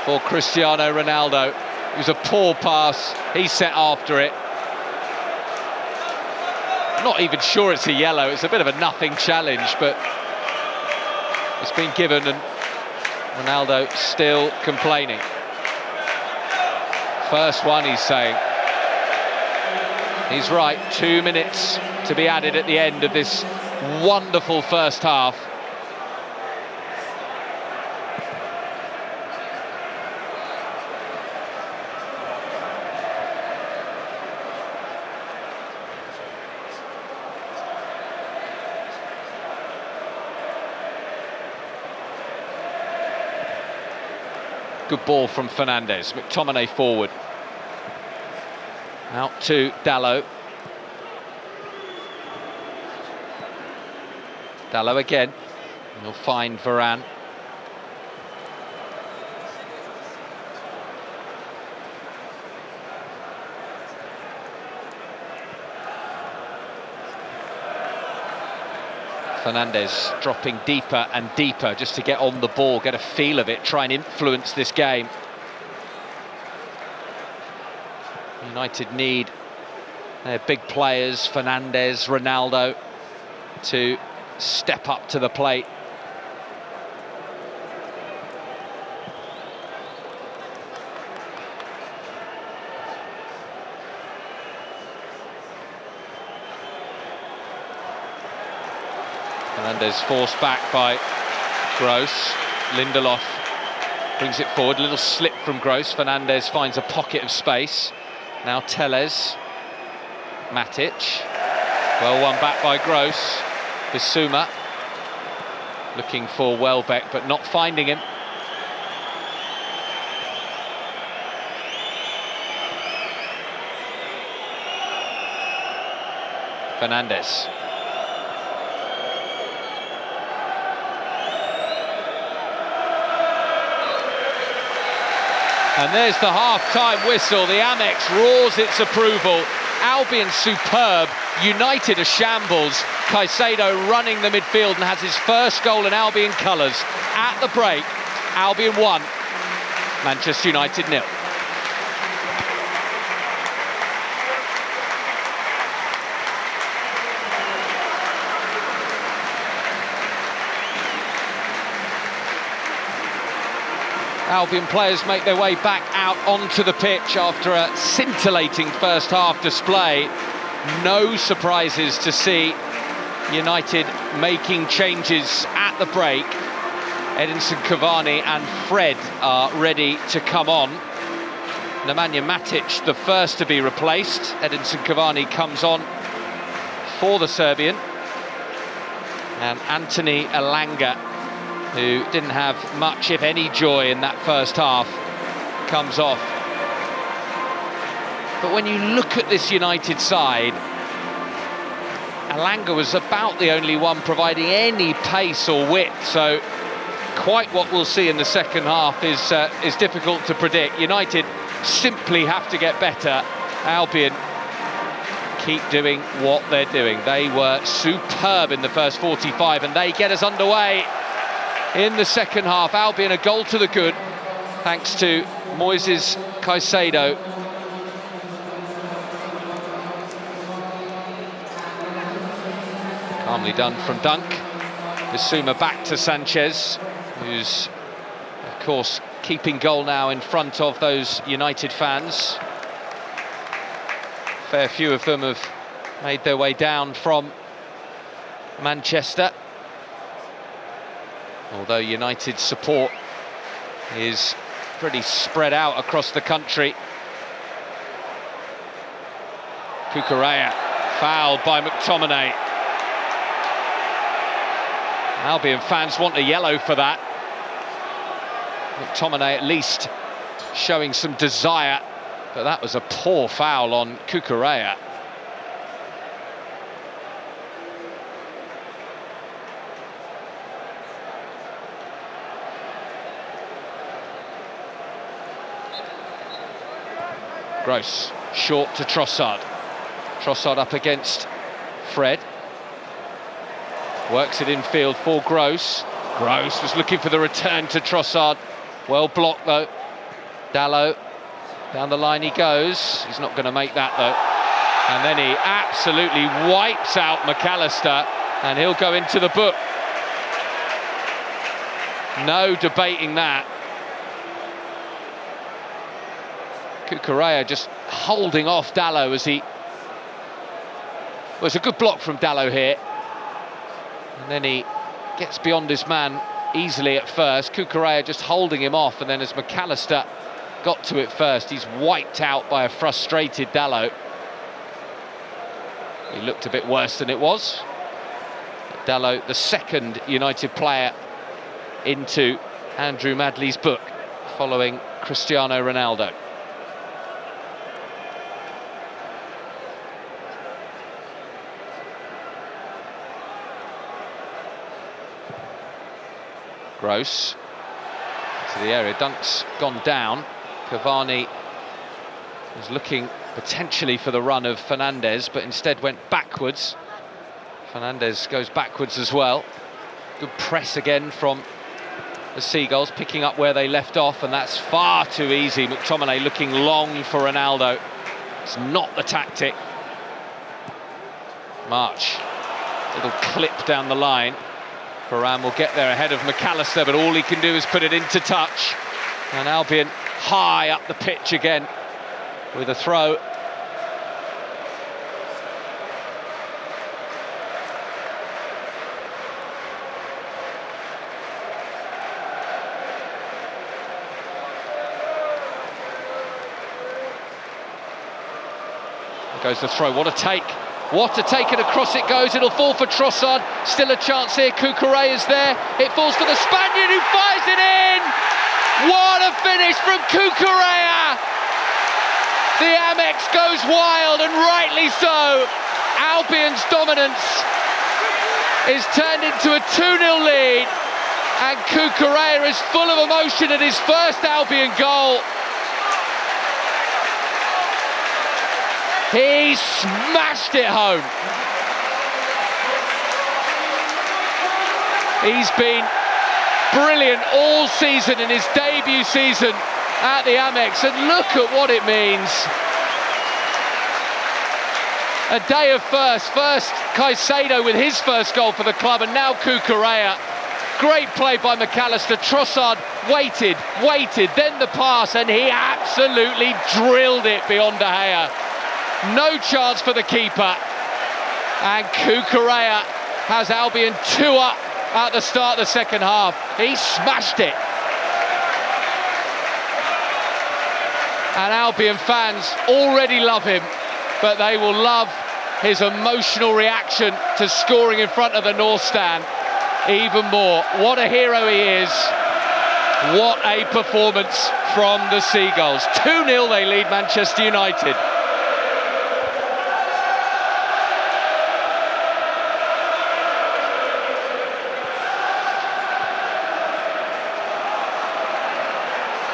for Cristiano Ronaldo. It was a poor pass, he set after it. I'm not even sure it's a yellow, it's a bit of a nothing challenge, but it's been given, and Ronaldo still complaining. First one, he's saying. He's right, 2 minutes to be added at the end of this wonderful first half. Good ball from Fernandes. McTominay forward. Out to Dalot. Dalot again. He'll find Varane. Fernandes dropping deeper and deeper just to get on the ball, get a feel of it, try and influence this game. United need their big players, Fernandes, Ronaldo, to step up to the plate. Fernandes forced back by Gross. Lindelof brings it forward, a little slip from Gross. Fernandes finds a pocket of space. Now Tellez. Matic. Well won back by Gross. Bissouma looking for Welbeck, but not finding him. Fernandes. And there's the half-time whistle. The Amex roars its approval. Albion superb, United a shambles. Caicedo running the midfield and has his first goal in Albion colours. At the break, Albion 1, Manchester United 0. Albion players make their way back out onto the pitch after a scintillating first half display. No surprises to see United making changes at the break. Edinson Cavani and Fred are ready to come on. Nemanja Matic the first to be replaced. Edinson Cavani comes on for the Serbian. And Anthony Elanga who didn't have much, if any, joy in that first half, comes off. But when you look at this United side, Elanga was about the only one providing any pace or width, so quite what we'll see in the second half is difficult to predict. United simply have to get better. Albion keep doing what they're doing. They were superb in the first 45 and they get us underway in the second half. Albion a goal to the good thanks to Moises Caicedo. Calmly done from Dunk. Bissouma back to Sanchez, who's of course keeping goal now in front of those United fans. Fair few of them have made their way down from Manchester, although United support is pretty spread out across the country. Cucurella fouled by McTominay. Albion fans want a yellow for that. McTominay at least showing some desire, but that was a poor foul on Cucurella. Gross, short to Trossard. Trossard up against Fred. Works it infield for Gross. Gross was looking for the return to Trossard. Well blocked though. Dalot, down the line he goes. He's not going to make that though. And then he absolutely wipes out McAllister and he'll go into the book. No debating that. Cucurella just holding off Dalot as he... Well, it's a good block from Dalot here. And then he gets beyond his man easily at first. Cucurella just holding him off, and then as McAllister got to it first, he's wiped out by a frustrated Dalot. He looked a bit worse than it was. But Dalot, the second United player into Andrew Madley's book, following Cristiano Ronaldo. Gross to the area. Dunk's gone down. Cavani was looking potentially for the run of Fernandes, but instead went backwards. Fernandes goes backwards as well. Good press again from the Seagulls, picking up where they left off, and that's far too easy. McTominay looking long for Ronaldo. It's not the tactic. March, little clip down the line. Varane will get there ahead of McAllister, but all he can do is put it into touch. And Albion high up the pitch again with a throw. There goes the throw, what a take. What a take, and across it goes. It'll fall for Trossard. Still a chance here. Cucurella's there. It falls for the Spaniard who fires it in. What a finish from Cucurella. The Amex goes wild, and rightly so. Albion's dominance is turned into a 2-0 lead, and Cucurella is full of emotion at his first Albion goal. He smashed it home. He's been brilliant all season in his debut season at the Amex, and look at what it means. A day of first Caicedo with his first goal for the club, and now Cucurella. Great play by McAllister. Trossard waited, then the pass, and he absolutely drilled it beyond De Gea. No chance for the keeper, and Cucurella has Albion 2 up at the start of the second half. He smashed it. And Albion fans already love him, but they will love his emotional reaction to scoring in front of the North Stand. even more. What a hero he is. What a performance from the Seagulls. 2-0 they lead Manchester United.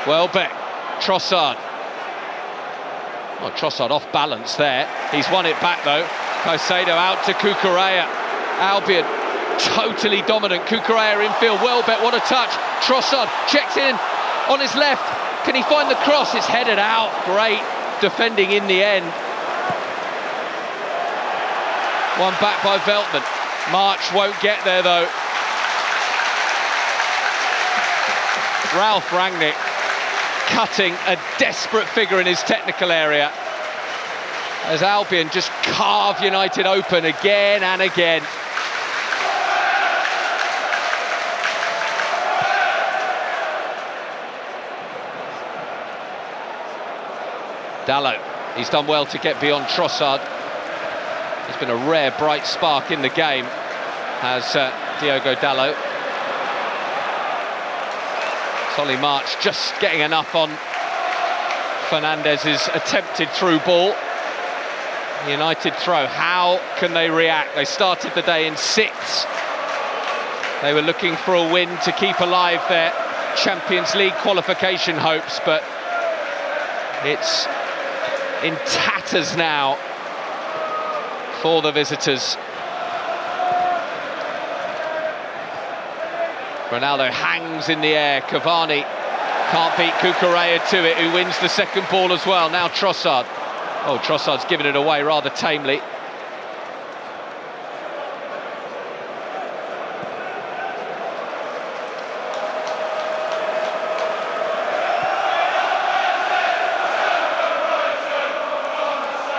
Welbeck, Trossard. Oh, Trossard off balance there. He's won it back though. Caicedo out to Cucurella. Albion totally dominant. Cucurella infield. Welbeck, what a touch. Trossard checks in on his left. Can he find the cross? It's headed out. Great defending in the end. One back by Veltman. March won't get there though. Ralph Rangnick cutting a desperate figure in his technical area as Albion just carve United open again and again. Dalot, he's done well to get beyond Trossard. There's been a rare bright spark in the game, has Diogo Dalot. Solly March just getting enough on Fernandez's attempted through ball. United throw, how can they react? They started the day in 6th. They were looking for a win to keep alive their Champions League qualification hopes, but it's in tatters now for the visitors. Ronaldo hangs in the air. Cavani can't beat Cucurella to it, who wins the second ball as well. Now Trossard. Oh, Trossard's given it away rather tamely.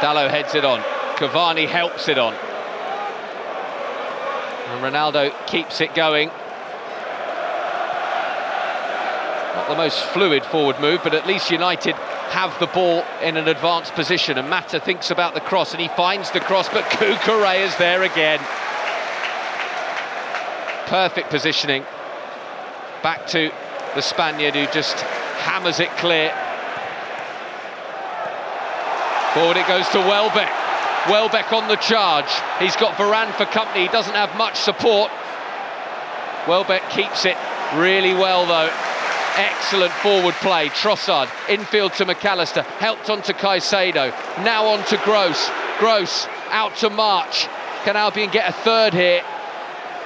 Dalot heads it on. Cavani helps it on. And Ronaldo keeps it going. Not the most fluid forward move, but at least United have the ball in an advanced position, and Mata thinks about the cross and he finds the cross, but Cucurella's there again. Perfect positioning. Back to the Spaniard, who just hammers it clear. Forward it goes to Welbeck. Welbeck on the charge. He's got Varane for company. He doesn't have much support. Welbeck keeps it really well though. Excellent forward play. Trossard infield to McAllister, helped on to Caicedo, now on to Gross. Gross out to March. Can Albion get a third here?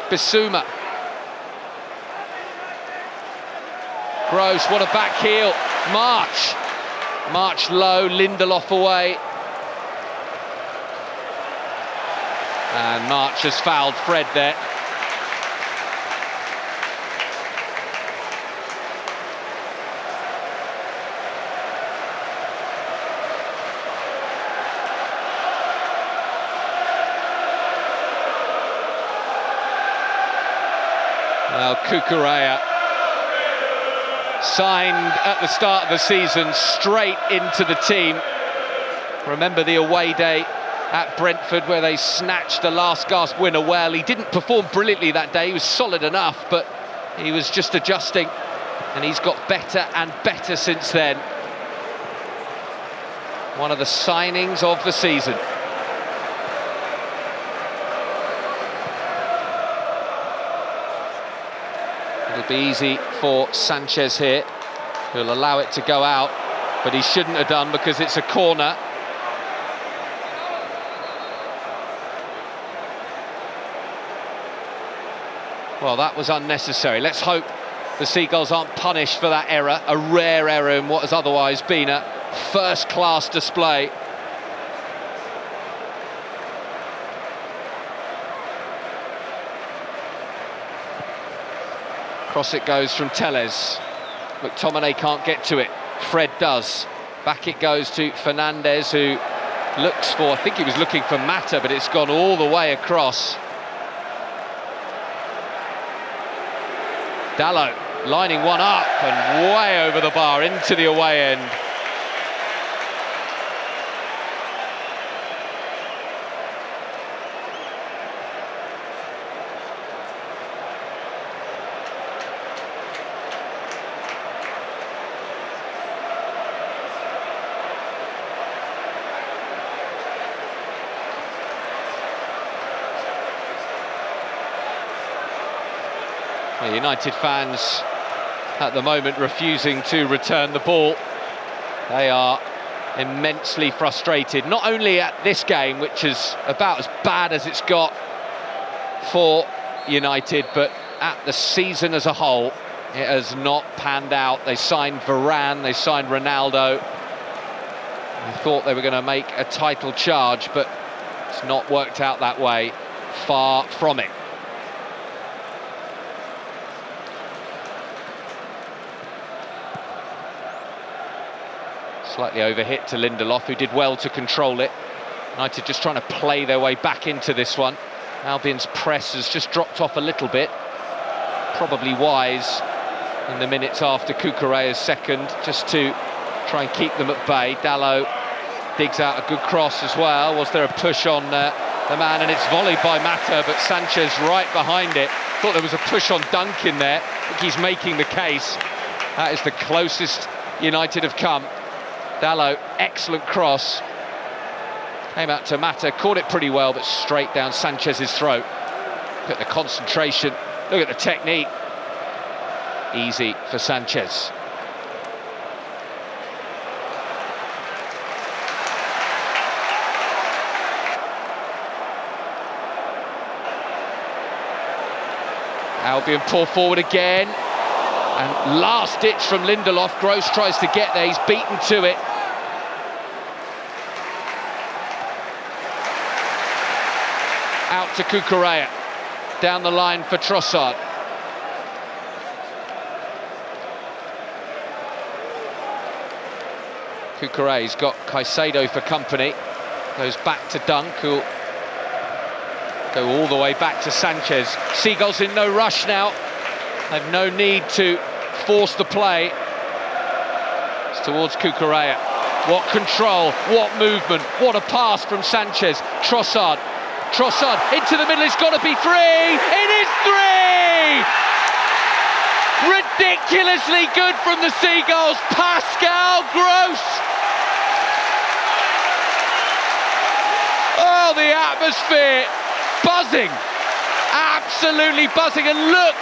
Bissouma. Gross, what a back heel. March low, Lindelof away. And March has fouled Fred there. Well, Cucurella, signed at the start of the season, straight into the team. Remember the away day at Brentford where they snatched the last gasp winner well. He didn't perform brilliantly that day, he was solid enough, but he was just adjusting, and he's got better and better since then. One of the signings of the season. It'll be easy for Sanchez here. He'll allow it to go out, but he shouldn't have done because it's a corner. Well, that was unnecessary. Let's hope the Seagulls aren't punished for that error, a rare error in what has otherwise been a first-class display. Cross it goes from Telles. McTominay can't get to it. Fred does. Back it goes to Fernandez, who looks for, I think he was looking for Mata, but it's gone all the way across. Dalot lining one up and way over the bar into the away end. Yeah, United fans at the moment refusing to return the ball. They are immensely frustrated, not only at this game, which is about as bad as it's got for United, but at the season as a whole. It has not panned out. They signed Varane, they signed Ronaldo. They thought they were going to make a title charge, but it's not worked out that way. Far from it. Slightly overhit to Lindelof, who did well to control it. United just trying to play their way back into this one. Albion's press has just dropped off a little bit. Probably wise in the minutes after Cucurella's second, just to try and keep them at bay. Dalot digs out a good cross as well. Was there a push on the man? And it's volleyed by Mata, but Sanchez right behind it. Thought there was a push on Dunk in there. I think he's making the case. That is the closest United have come. Dalot, excellent cross. Came out to Mata, caught it pretty well, but straight down Sanchez's throat. Look at the concentration, look at the technique. Easy for Sanchez. Albion pour forward again. And last ditch from Lindelof. Gross tries to get there, he's beaten to it. Out to Cucurella. Down the line for Trossard. Cucurella's got Caicedo for company. Goes back to Dunk, who'll go all the way back to Sanchez. Seagulls in no rush now. They've no need to force the play. It's towards Cucurella. What control, what movement, what a pass from Sanchez. Trossard into the middle, it's got to be three! It is three! Ridiculously good from the Seagulls, Pascal Gross! Oh, the atmosphere, buzzing, absolutely buzzing, and look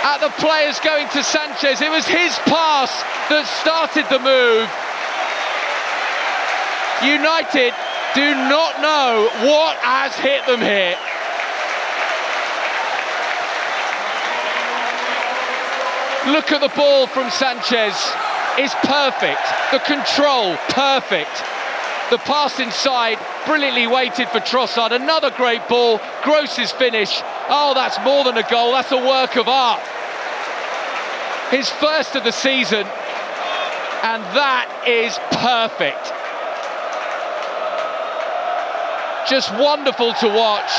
at the players going to Sanchez. It was his pass that started the move. United do not know what has hit them here. Look at the ball from Sanchez. It's perfect. The control, perfect. The pass inside, brilliantly weighted for Trossard. Another great ball. Gross's finish. Oh, that's more than a goal. That's a work of art. His first of the season. And that is perfect. Just wonderful to watch.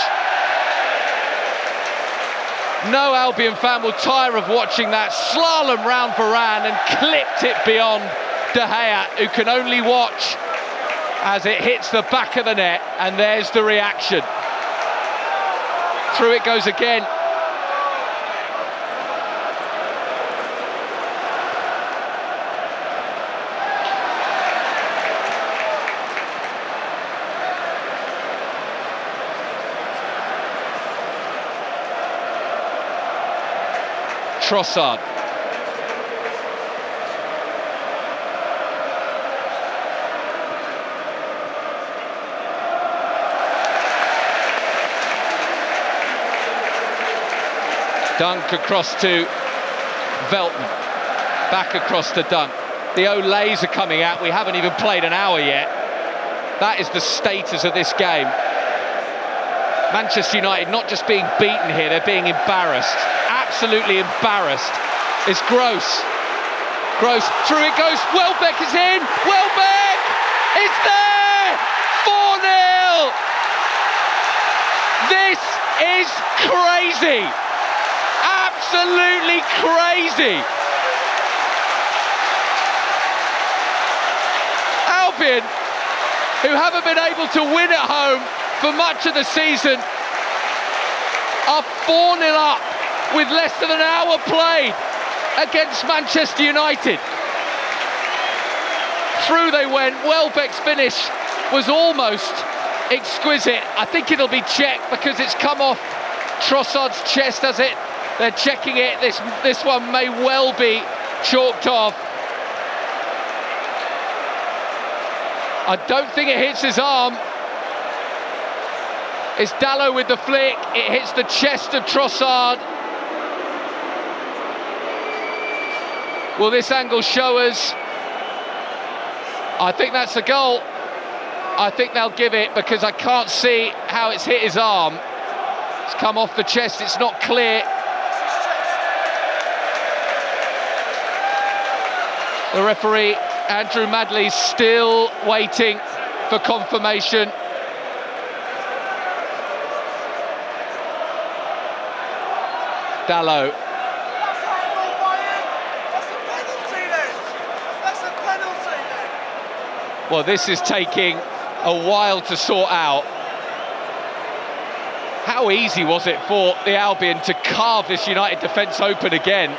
No Albion fan will tire of watching that. Slalom round Varane and clipped it beyond De Gea, who can only watch as it hits the back of the net, and there's the reaction. Through it goes again. Trossard. Dunk across to Veltman. Back across to Dunk. The Olays are coming out. We haven't even played an hour yet. That is the status of this game. Manchester United not just being beaten here, they're being embarrassed. Absolutely embarrassed. It's Gross. Gross, through it goes. Welbeck is in. Welbeck! It's there! 4-0! This is crazy. Absolutely crazy. Albion, who haven't been able to win at home for much of the season, are 4-0 up with less than an hour played against Manchester United. Through they went. Welbeck's finish was almost exquisite. I think it'll be checked because it's come off Trossard's chest as it They're checking it. This one may well be chalked off. I don't think it hits his arm. It's Dalot with the flick. It hits the chest of Trossard. Will this angle show us? I think that's a goal. I think they'll give it because I can't see how it's hit his arm. It's come off the chest, it's not clear. The referee, Andrew Madley, still waiting for confirmation. Dalot. Well, this is taking a while to sort out. How easy was it for the Albion to carve this United defence open again?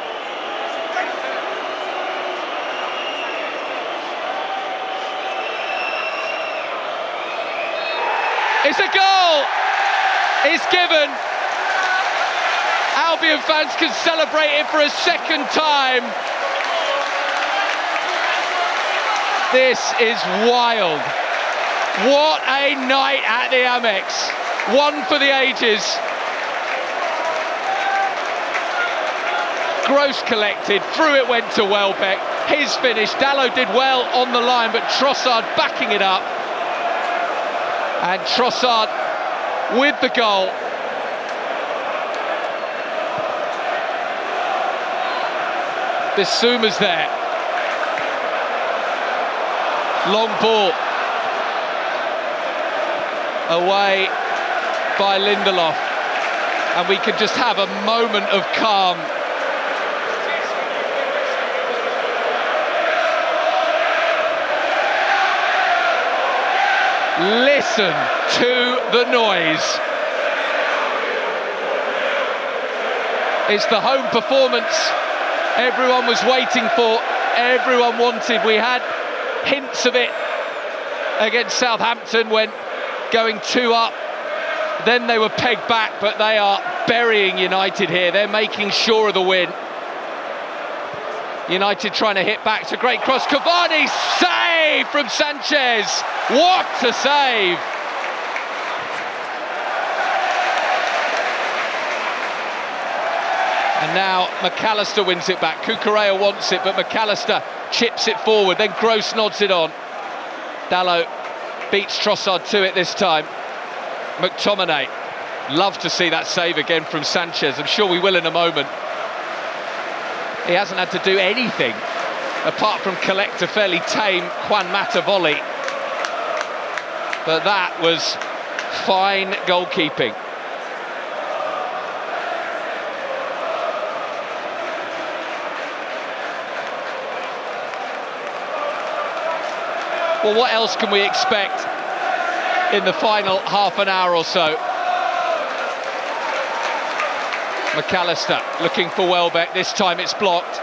It's a goal! It's given. Albion fans can celebrate it for a second time. This is wild. What a night at the Amex. One for the ages. Gross collected, through it went to Welbeck. His finish, Dalot did well on the line, but Trossard backing it up. And Trossard with the goal. Bissouma's there. Long ball. Away by Lindelof. And we could just have a moment of calm. Listen to the noise. It's the home performance everyone was waiting for, everyone wanted. We had hints of it against Southampton when going 2 up. Then they were pegged back, but they are burying United here. They're making sure of the win. United trying to hit back. It's a great cross. Cavani, save from Sanchez. What a save! And now McAllister wins it back. Cucurella wants it, but McAllister chips it forward. Then Gross nods it on. Dalot beats Trossard to it this time. McTominay. Love to see that save again from Sanchez. I'm sure we will in a moment. He hasn't had to do anything apart from collect a fairly tame Juan Mata volley. But that was fine goalkeeping. Well, what else can we expect in the final half an hour or so? McAllister looking for Welbeck. This time it's blocked.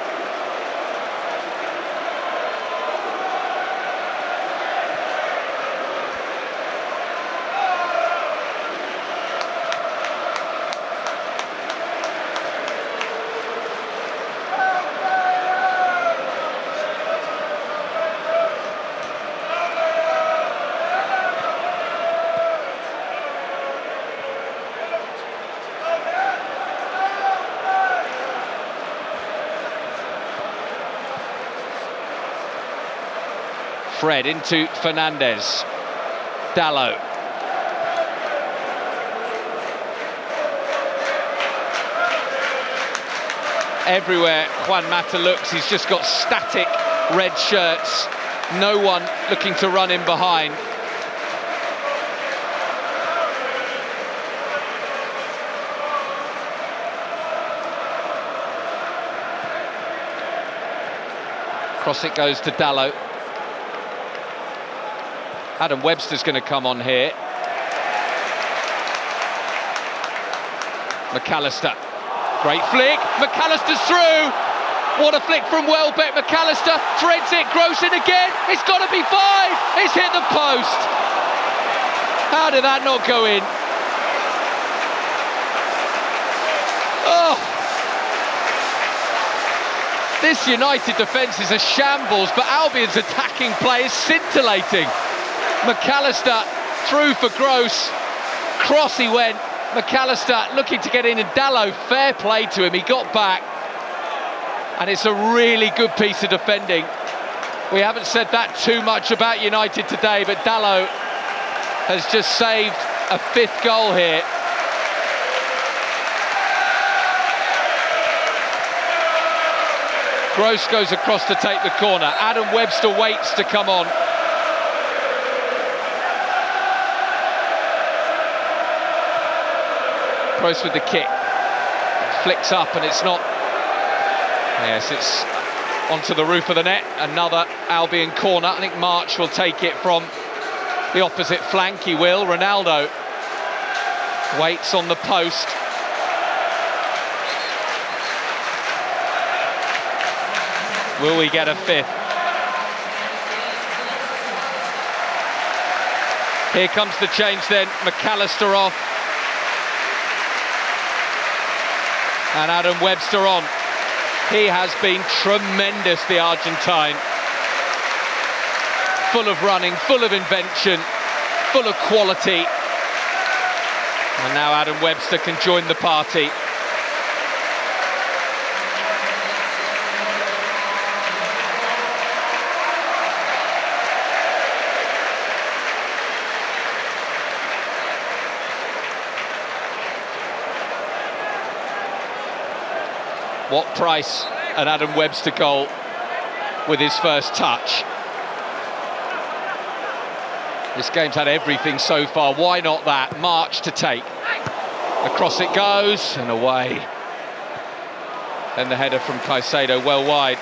Fred into Fernandez. Dalot. Everywhere Juan Mata looks, he's just got static red shirts. No one looking to run in behind. Cross it goes to Dalot. Adam Webster's going to come on here. McAllister. Great flick. McAllister's through. What a flick from Welbeck. McAllister threads it. Gross in again. It's got to be 5. It's hit the post. How did that not go in? Oh, This United defence is a shambles, but Albion's attacking play is scintillating. McAllister through for Gross. Cross he went. McAllister looking to get in, and Dalot, fair play to him, he got back. And it's a really good piece of defending. We haven't said that too much about United today, but Dalot has just saved a 5th goal here. Gross goes across to take the corner. Adam Webster waits to come on. Gross with the kick. Flicks up and it's not. Yes, it's onto the roof of the net. Another Albion corner. I think March will take it from the opposite flank. He will. Ronaldo waits on the post. Will we get a 5th? Here comes the change then. McAllister off. And Adam Webster on. He has been tremendous, the Argentine. Full of running, full of invention, full of quality. And now Adam Webster can join the party. What price an Adam Webster goal with his first touch. This game's had everything so far. Why not that? March to take. Across it goes and away. Then the header from Caicedo, well wide.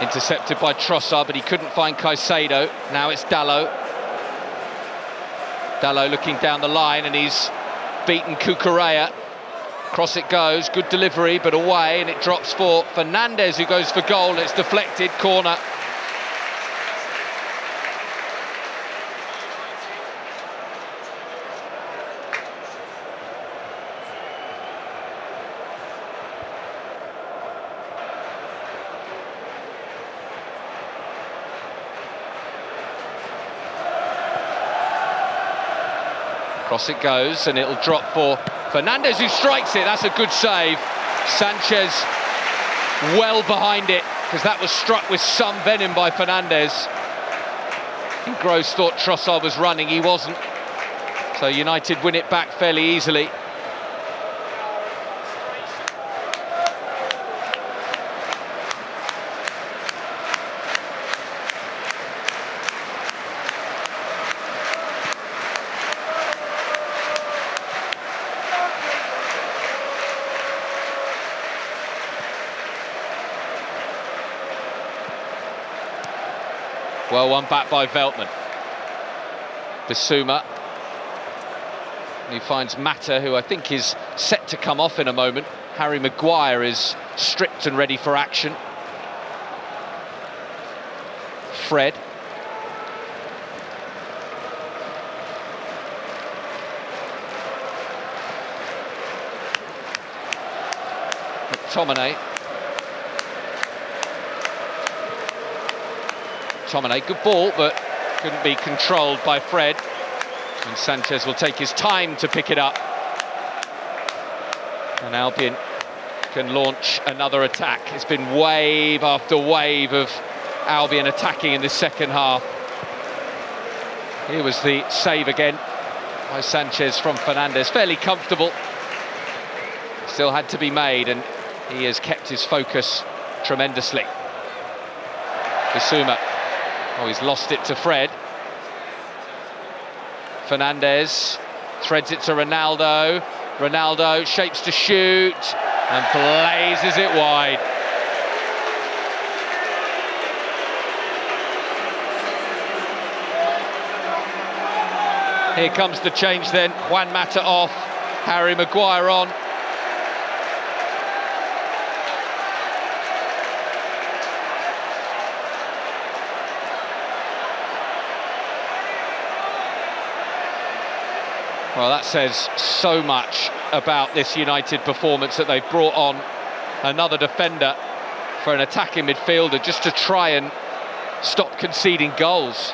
Intercepted by Trossard, but he couldn't find Caicedo. Now it's Dalot. Dalot looking down the line, and he's beaten Cucurella. Cross it goes, good delivery, but away, and it drops for Fernandez, who goes for goal, and it's deflected, corner. Across it goes, and it'll drop for Fernandez, who strikes it. That's a good save. Sanchez well behind it, because that was struck with some venom by Fernandez. And Gross thought Trossard was running, he wasn't. So United win it back fairly easily. Well, one back by Veltman. Bissouma. He finds Mata, who I think is set to come off in a moment. Harry Maguire is stripped and ready for action. Fred. McTominay. Good ball, but couldn't be controlled by Fred. And Sanchez will take his time to pick it up. And Albion can launch another attack. It's been wave after wave of Albion attacking in the second half. Here was the save again by Sanchez from Fernandez. Fairly comfortable. Still had to be made, and he has kept his focus tremendously. Bissouma. Oh, he's lost it to Fred. Fernandez threads it to Ronaldo. Ronaldo shapes to shoot and blazes it wide. Here comes the change then. Juan Mata off, Harry Maguire on. Well, that says so much about this United performance that they've brought on another defender for an attacking midfielder just to try and stop conceding goals.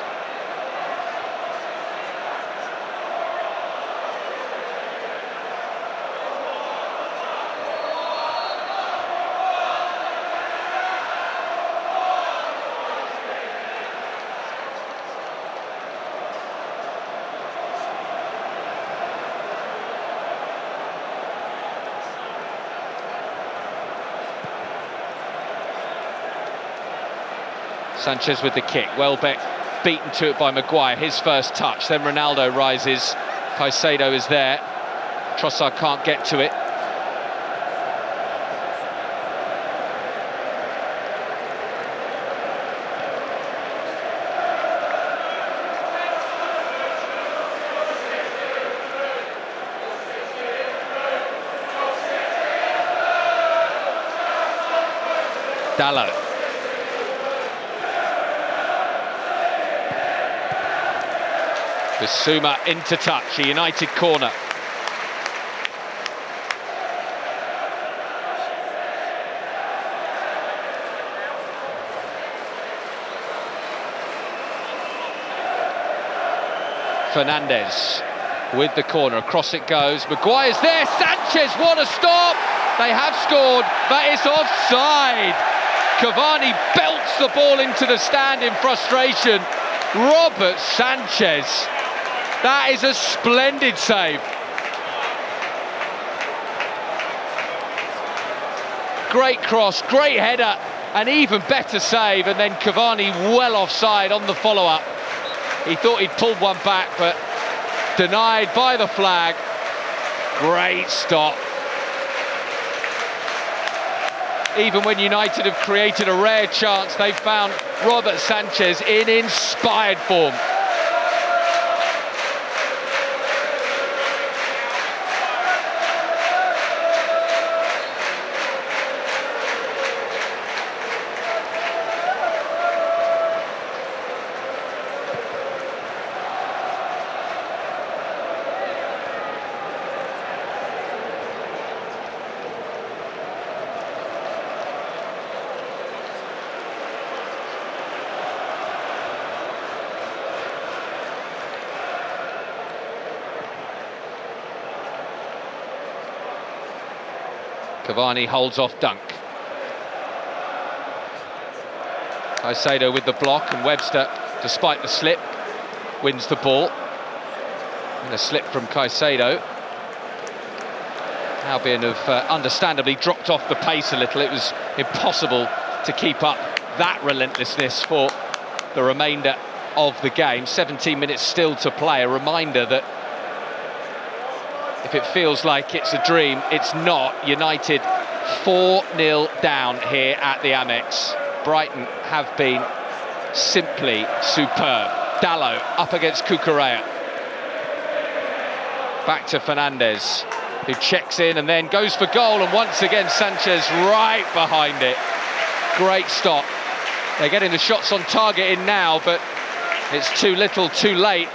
Sanchez with the kick, Welbeck beaten to it by Maguire, his first touch, then Ronaldo rises, Caicedo is there, Trossard can't get to it. Dalot. Bissouma into touch, a United corner. Fernandes with the corner, across it goes, Maguire's there, Sanchez, what a stop! They have scored, but it's offside. Cavani belts the ball into the stand in frustration. Robert Sanchez, that is a splendid save. Great cross, great header, an even better save, and then Cavani well offside on the follow-up. He thought he'd pulled one back, but denied by the flag. Great stop. Even when United have created a rare chance, they've found Robert Sanchez in inspired form. Cavani holds off Dunk. Caicedo with the block, and Webster, despite the slip, wins the ball. And a slip from Caicedo. Albion have understandably dropped off the pace a little. It was impossible to keep up that relentlessness for the remainder of the game. 17 minutes still to play. A reminder that if it feels like it's a dream, it's not. United 4-0 down here at the Amex. Brighton have been simply superb. Dalot up against Cucurella. Back to Fernandes, who checks in and then goes for goal, and once again Sanchez right behind it. Great stop. They're getting the shots on target in now, but it's too little, too late.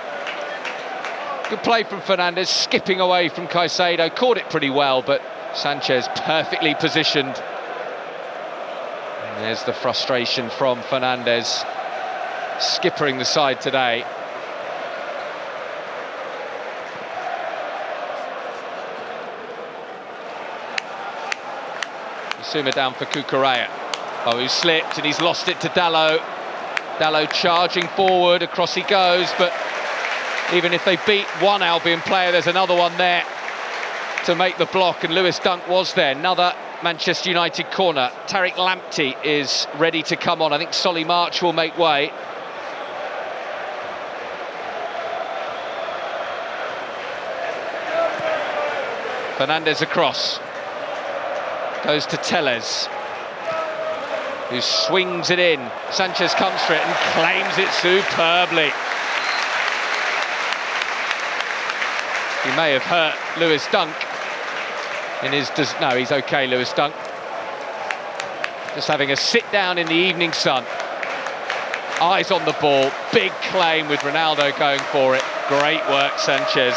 Good play from Fernandes, skipping away from Caicedo, caught it pretty well, but Sanchez perfectly positioned. And there's the frustration from Fernandes, skippering the side today. Bissouma down for Cucurella. Oh, he slipped and he's lost it to Dalot. Dalot charging forward, across he goes, but even if they beat one Albion player, there's another one there to make the block, and Lewis Dunk was there. Another Manchester United corner. Tariq Lamptey is ready to come on. I think Solly March will make way. Fernandes across. Goes to Tellez, who swings it in. Sanchez comes for it and claims it superbly. He may have hurt Lewis Dunk in his... No, he's okay, Lewis Dunk. Just having a sit down in the evening sun. Eyes on the ball, big claim with Ronaldo going for it. Great work, Sanchez.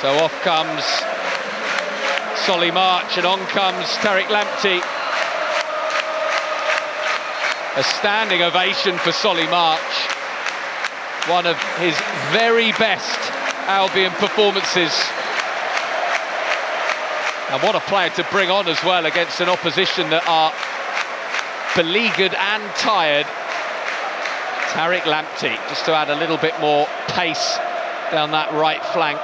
So off comes Solly March and on comes Tariq Lamptey. A standing ovation for Solly March. One of his very best Albion performances. And what a player to bring on as well against an opposition that are beleaguered and tired. Tariq Lamptey, just to add a little bit more pace down that right flank.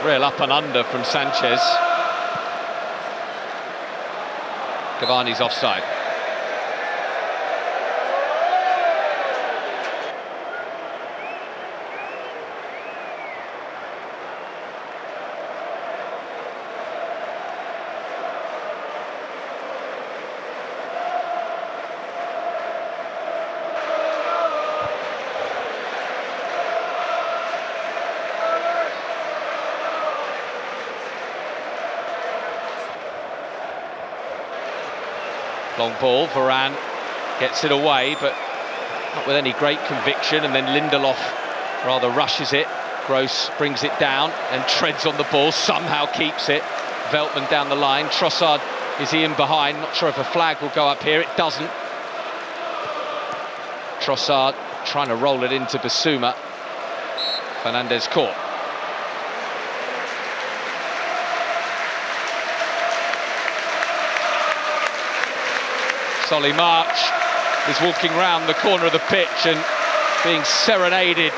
Real up and under from Sanchez. Cavani's offside. Long ball, Varane gets it away, but not with any great conviction, and then Lindelof rather rushes it. Gross brings it down and treads on the ball, somehow keeps it. Veltman down the line. Trossard, is he in behind? Not sure if a flag will go up here, it doesn't. Trossard trying to roll it into Basuma. Fernandez caught. Solly March is walking round the corner of the pitch and being serenaded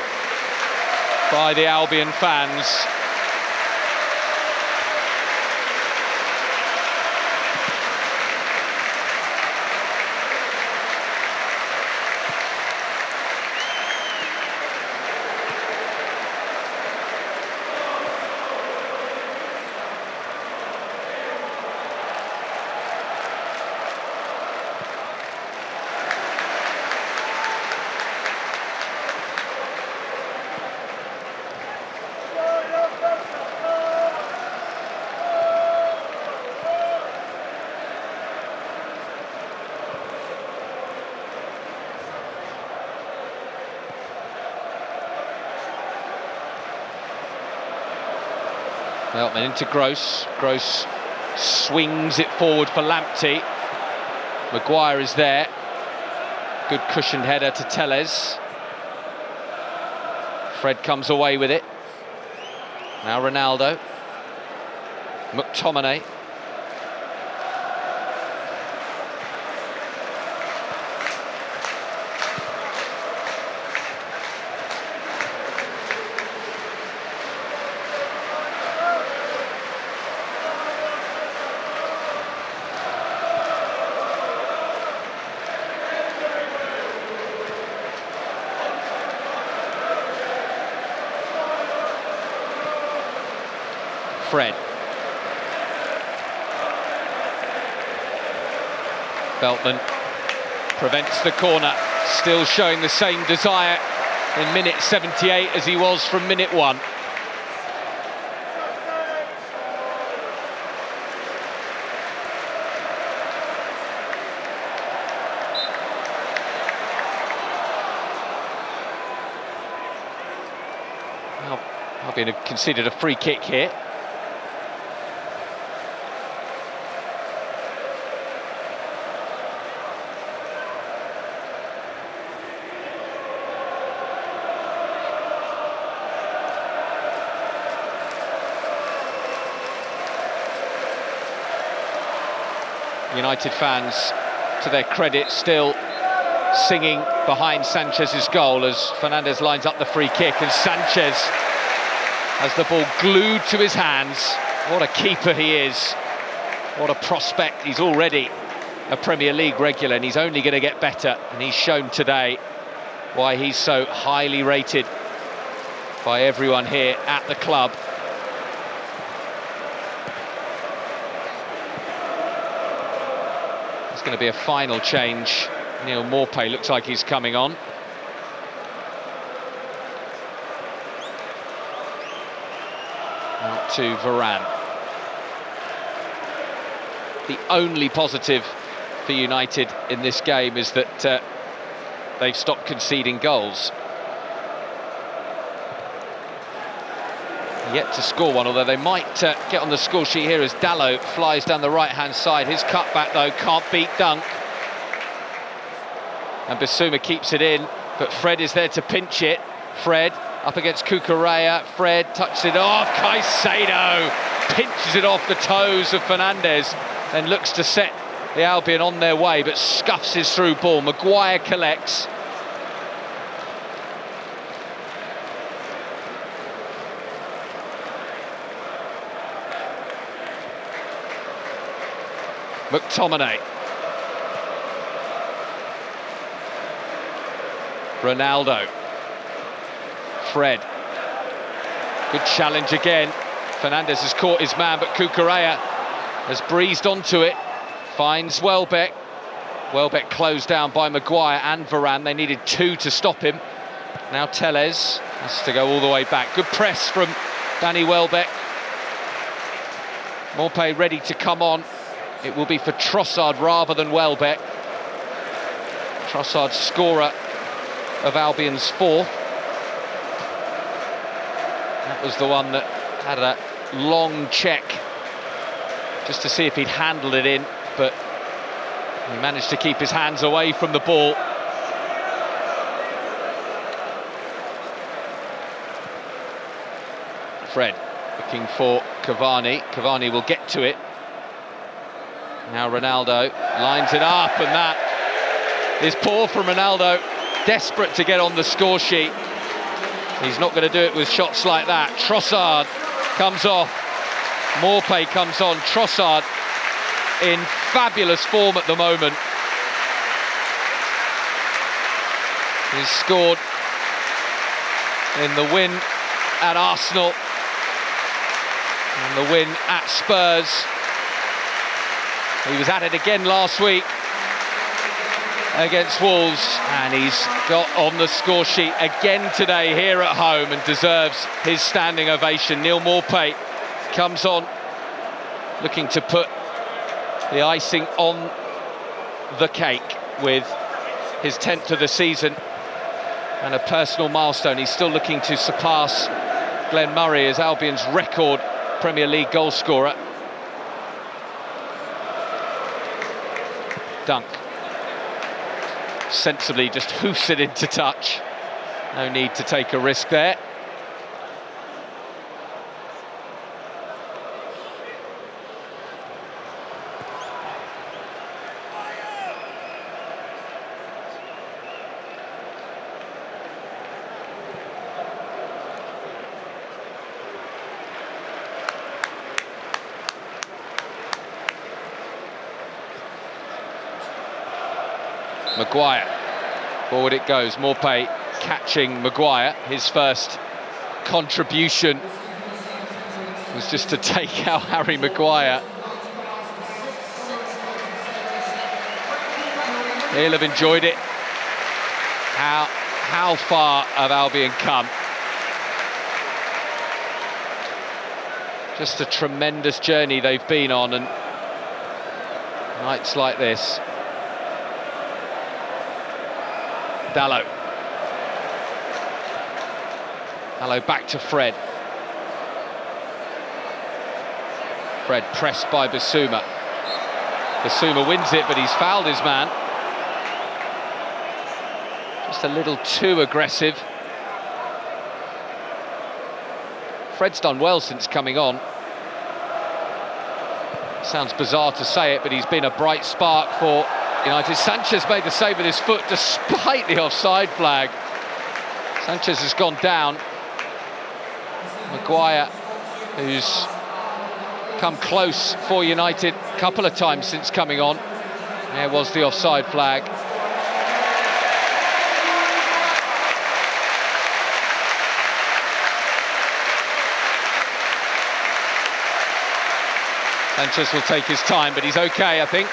by the Albion fans. Veltman into Gross. Gross swings it forward for Lamptey. Maguire is there. Good cushioned header to Telles. Fred comes away with it. Now Ronaldo. McTominay. Fred. Veltman prevents the corner, still showing the same desire in minute 78 as he was from minute 1. Now, Albion have conceded a free kick here. United fans, to their credit, still singing behind Sanchez's goal as Fernandez lines up the free kick, and Sanchez has the ball glued to his hands. What a keeper he is. What a prospect. He's already a Premier League regular and he's only going to get better, and he's shown today why he's so highly rated by everyone here at the club. It's going to be a final change. Neil Maupay looks like he's coming on. Out to Varane. The only positive for United in this game is that they've stopped conceding goals. Yet to score one, although they might get on the score sheet here as Dalot flies down the right-hand side. His cutback, though, can't beat Dunk. And Bissouma keeps it in, but Fred is there to pinch it. Fred up against Cucurella. Fred touches it off. Caicedo pinches it off the toes of Fernandes, then looks to set the Albion on their way, but scuffs his through ball. Maguire collects. McTominay. Ronaldo. Fred. Good challenge again. Fernandes has caught his man, but Cucurella has breezed onto it. Finds Welbeck. Welbeck closed down by Maguire and Varane. They needed two to stop him. Now Tellez has to go all the way back. Good press from Danny Welbeck. Maupay ready to come on. It will be for Trossard rather than Welbeck. Trossard, scorer of Albion's fourth. That was the one that had a long check just to see if he'd handled it in, but he managed to keep his hands away from the ball. Fred looking for Cavani. Cavani will get to it. Now Ronaldo lines it up, and that is poor from Ronaldo. Desperate to get on the score sheet. He's not going to do it with shots like that. Trossard comes off. Maupay comes on. Trossard in fabulous form at the moment. He's scored in the win at Arsenal and the win at Spurs. He was at it again last week against Wolves, and he's got on the score sheet again today here at home and deserves his standing ovation. Neil Maupay comes on, looking to put the icing on the cake with his 10th of the season and a personal milestone. He's still looking to surpass Glenn Murray as Albion's record Premier League goal scorer. Dunk sensibly just hoofs it into touch. No need to take a risk there. Maguire, forward it goes. Maupay catching Maguire. His first contribution was just to take out Harry Maguire. He'll have enjoyed it. How far have Albion come? Just a tremendous journey they've been on, and nights like this. Dalot back to Fred. Fred pressed by Bissouma. Bissouma wins it, but he's fouled his man. Just a little too aggressive. Fred's done well since coming on. Sounds bizarre to say it, but he's been a bright spark for United. Sanchez made the save with his foot despite the offside flag. Sanchez has gone down. Maguire, who's come close for United a couple of times since coming on. There was the offside flag. Sanchez will take his time, but he's okay, I think.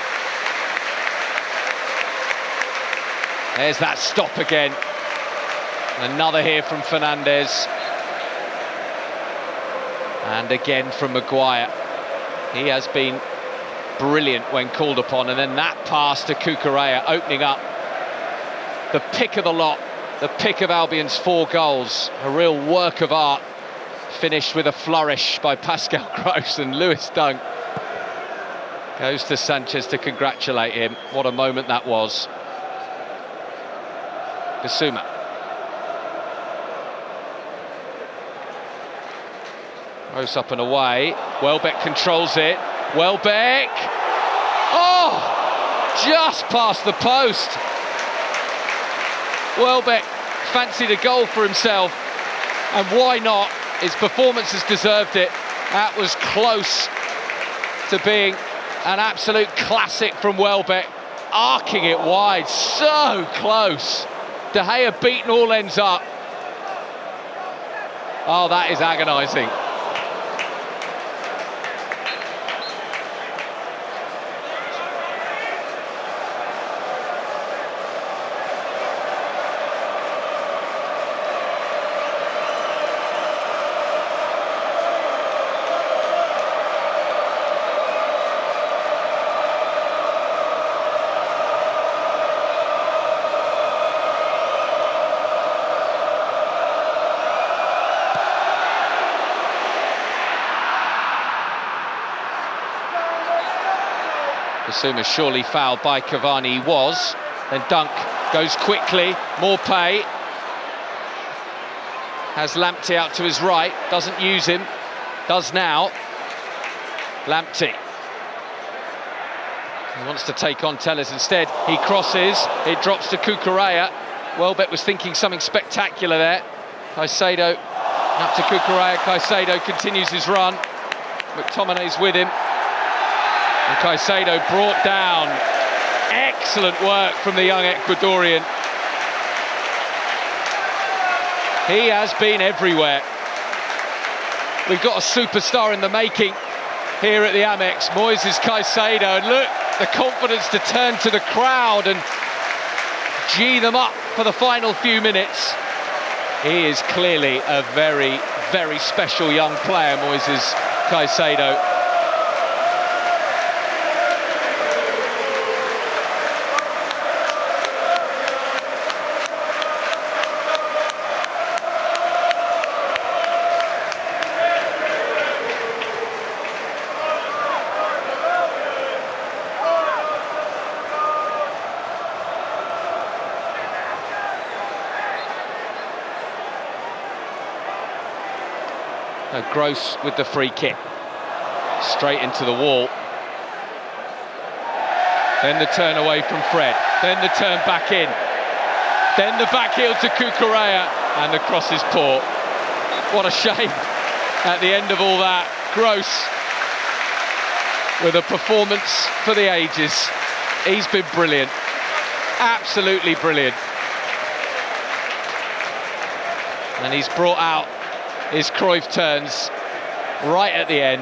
There's that stop again. Another here from Fernandez. And again from Maguire. He has been brilliant when called upon. And then that pass to Cucurella, opening up the pick of the lot, the pick of Albion's 4 goals. A real work of art, finished with a flourish by Pascal Gross, and Lewis Dunk goes to Sanchez to congratulate him. What a moment that was. Bissouma. Gross up and away. Welbeck controls it. Welbeck! Oh! Just past the post. Welbeck fancied a goal for himself, and why not? His performance has deserved it. That was close to being an absolute classic from Welbeck, arcing it wide, so close. De Gea beaten all ends up. Oh, that is agonising. Bissouma surely fouled by Cavani, he was. Then Dunk goes quickly, Maupay has Lamptey out to his right, doesn't use him, does now. Lamptey. He wants to take on Telles instead. He crosses, it drops to Cucurella. Welbeck was thinking something spectacular there. Caicedo up to Cucurella. Caicedo continues his run. McTominay's with him. And Caicedo brought down. Excellent work from the young Ecuadorian. He has been everywhere. We've got a superstar in the making here at the Amex. Moises Caicedo, and look, the confidence to turn to the crowd and gee them up for the final few minutes. He is clearly a very, very special young player, Moises Caicedo. Gross with the free kick, straight into the wall. Then the turn away from Fred, then the turn back in, then the back heel to Cucurella, and the cross is poor. What a shame at the end of all that. Gross with a performance for the ages. He's been brilliant, absolutely brilliant. And he's brought out his Cruyff turns right at the end.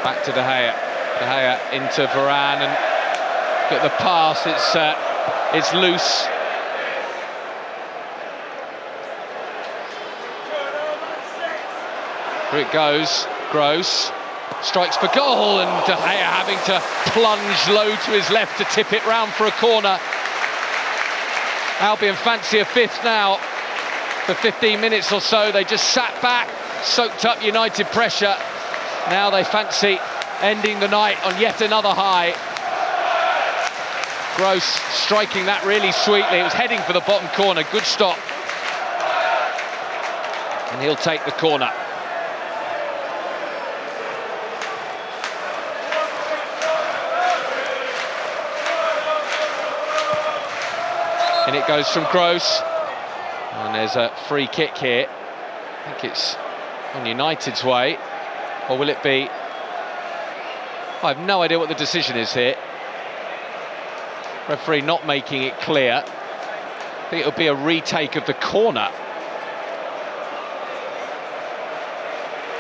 Back to De Gea. De Gea into Varane, and get the pass. It's loose. Here it goes. Gross strikes for goal, and De Gea having to plunge low to his left to tip it round for a corner. Albion fancy a fifth now. For 15 minutes or so, they just sat back, soaked up United pressure. Now they fancy ending the night on yet another high. Gross striking that really sweetly. It was heading for the bottom corner. Good stop. And he'll take the corner. And it goes from Gross, and there's a free kick here. I think it's on United's way, or will it be? I have no idea what the decision is here. Referee not making it clear. I think it'll be a retake of the corner.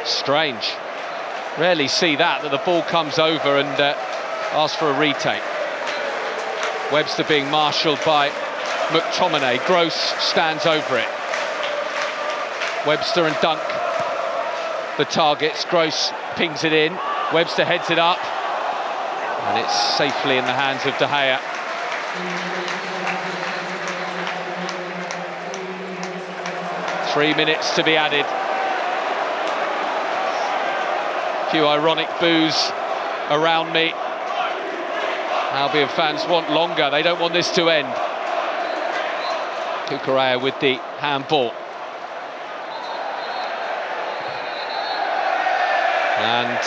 Strange. Rarely see that the ball comes over and asks for a retake. Webster being marshalled by McTominay. Gross stands over it. Webster and Dunk the targets. Gross pings it in. Webster heads it up. And it's safely in the hands of De Gea. Three minutes to be added. A few ironic boos around me. Albion fans want longer. They don't want this to end. Cucurella with the handball. And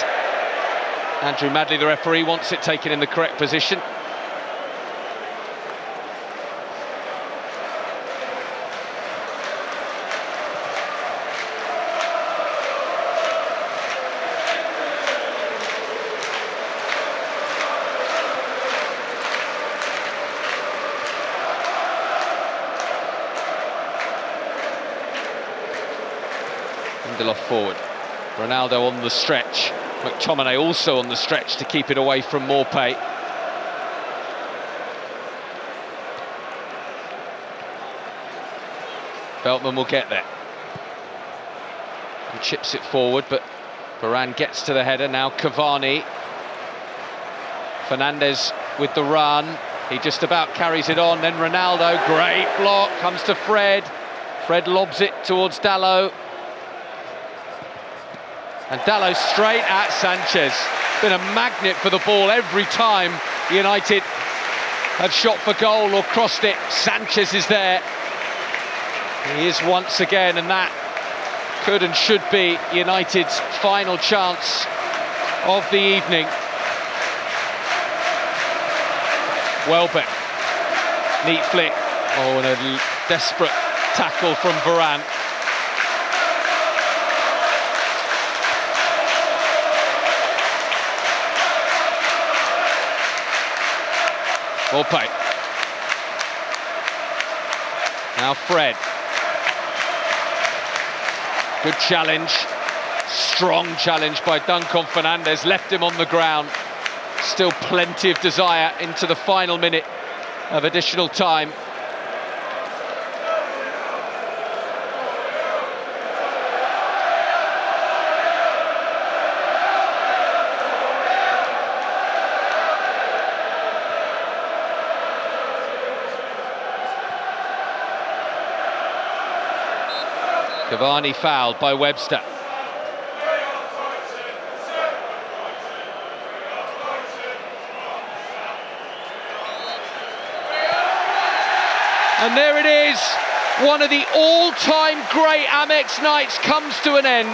Andrew Madley, the referee, wants it taken in the correct position. Lindelof forward. Ronaldo on the stretch. McTominay also on the stretch to keep it away from Maupay. Veltman will get there. And chips it forward, but Varane gets to the header. Now Cavani. Fernandes with the run. He just about carries it on. Then Ronaldo, great block, comes to Fred. Fred lobs it towards Dalot. And Dalot straight at Sanchez. Been a magnet for the ball every time United have shot for goal or crossed it. Sanchez is there. He is once again, and that could and should be United's final chance of the evening. Welbeck, neat flick. Oh, and a desperate tackle from Varane. Maupay. Now Fred. Good challenge. Strong challenge by Duncan Fernandes. Left him on the ground. Still plenty of desire into the final minute of additional time. Cavani fouled by Webster. And there it is. One of the all-time great Amex nights comes to an end.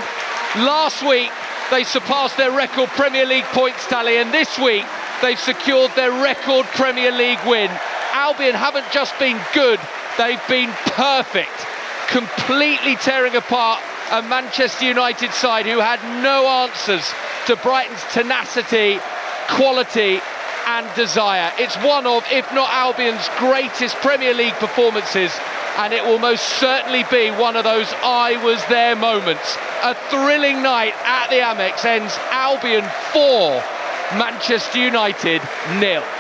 Last week, they surpassed their record Premier League points tally, and this week, they've secured their record Premier League win. Albion haven't just been good, they've been perfect. Completely tearing apart a Manchester United side who had no answers to Brighton's tenacity, quality and desire. It's one of, if not Albion's greatest Premier League performances, and it will most certainly be one of those I was there moments. A thrilling night at the Amex ends Albion 4, Manchester United 0.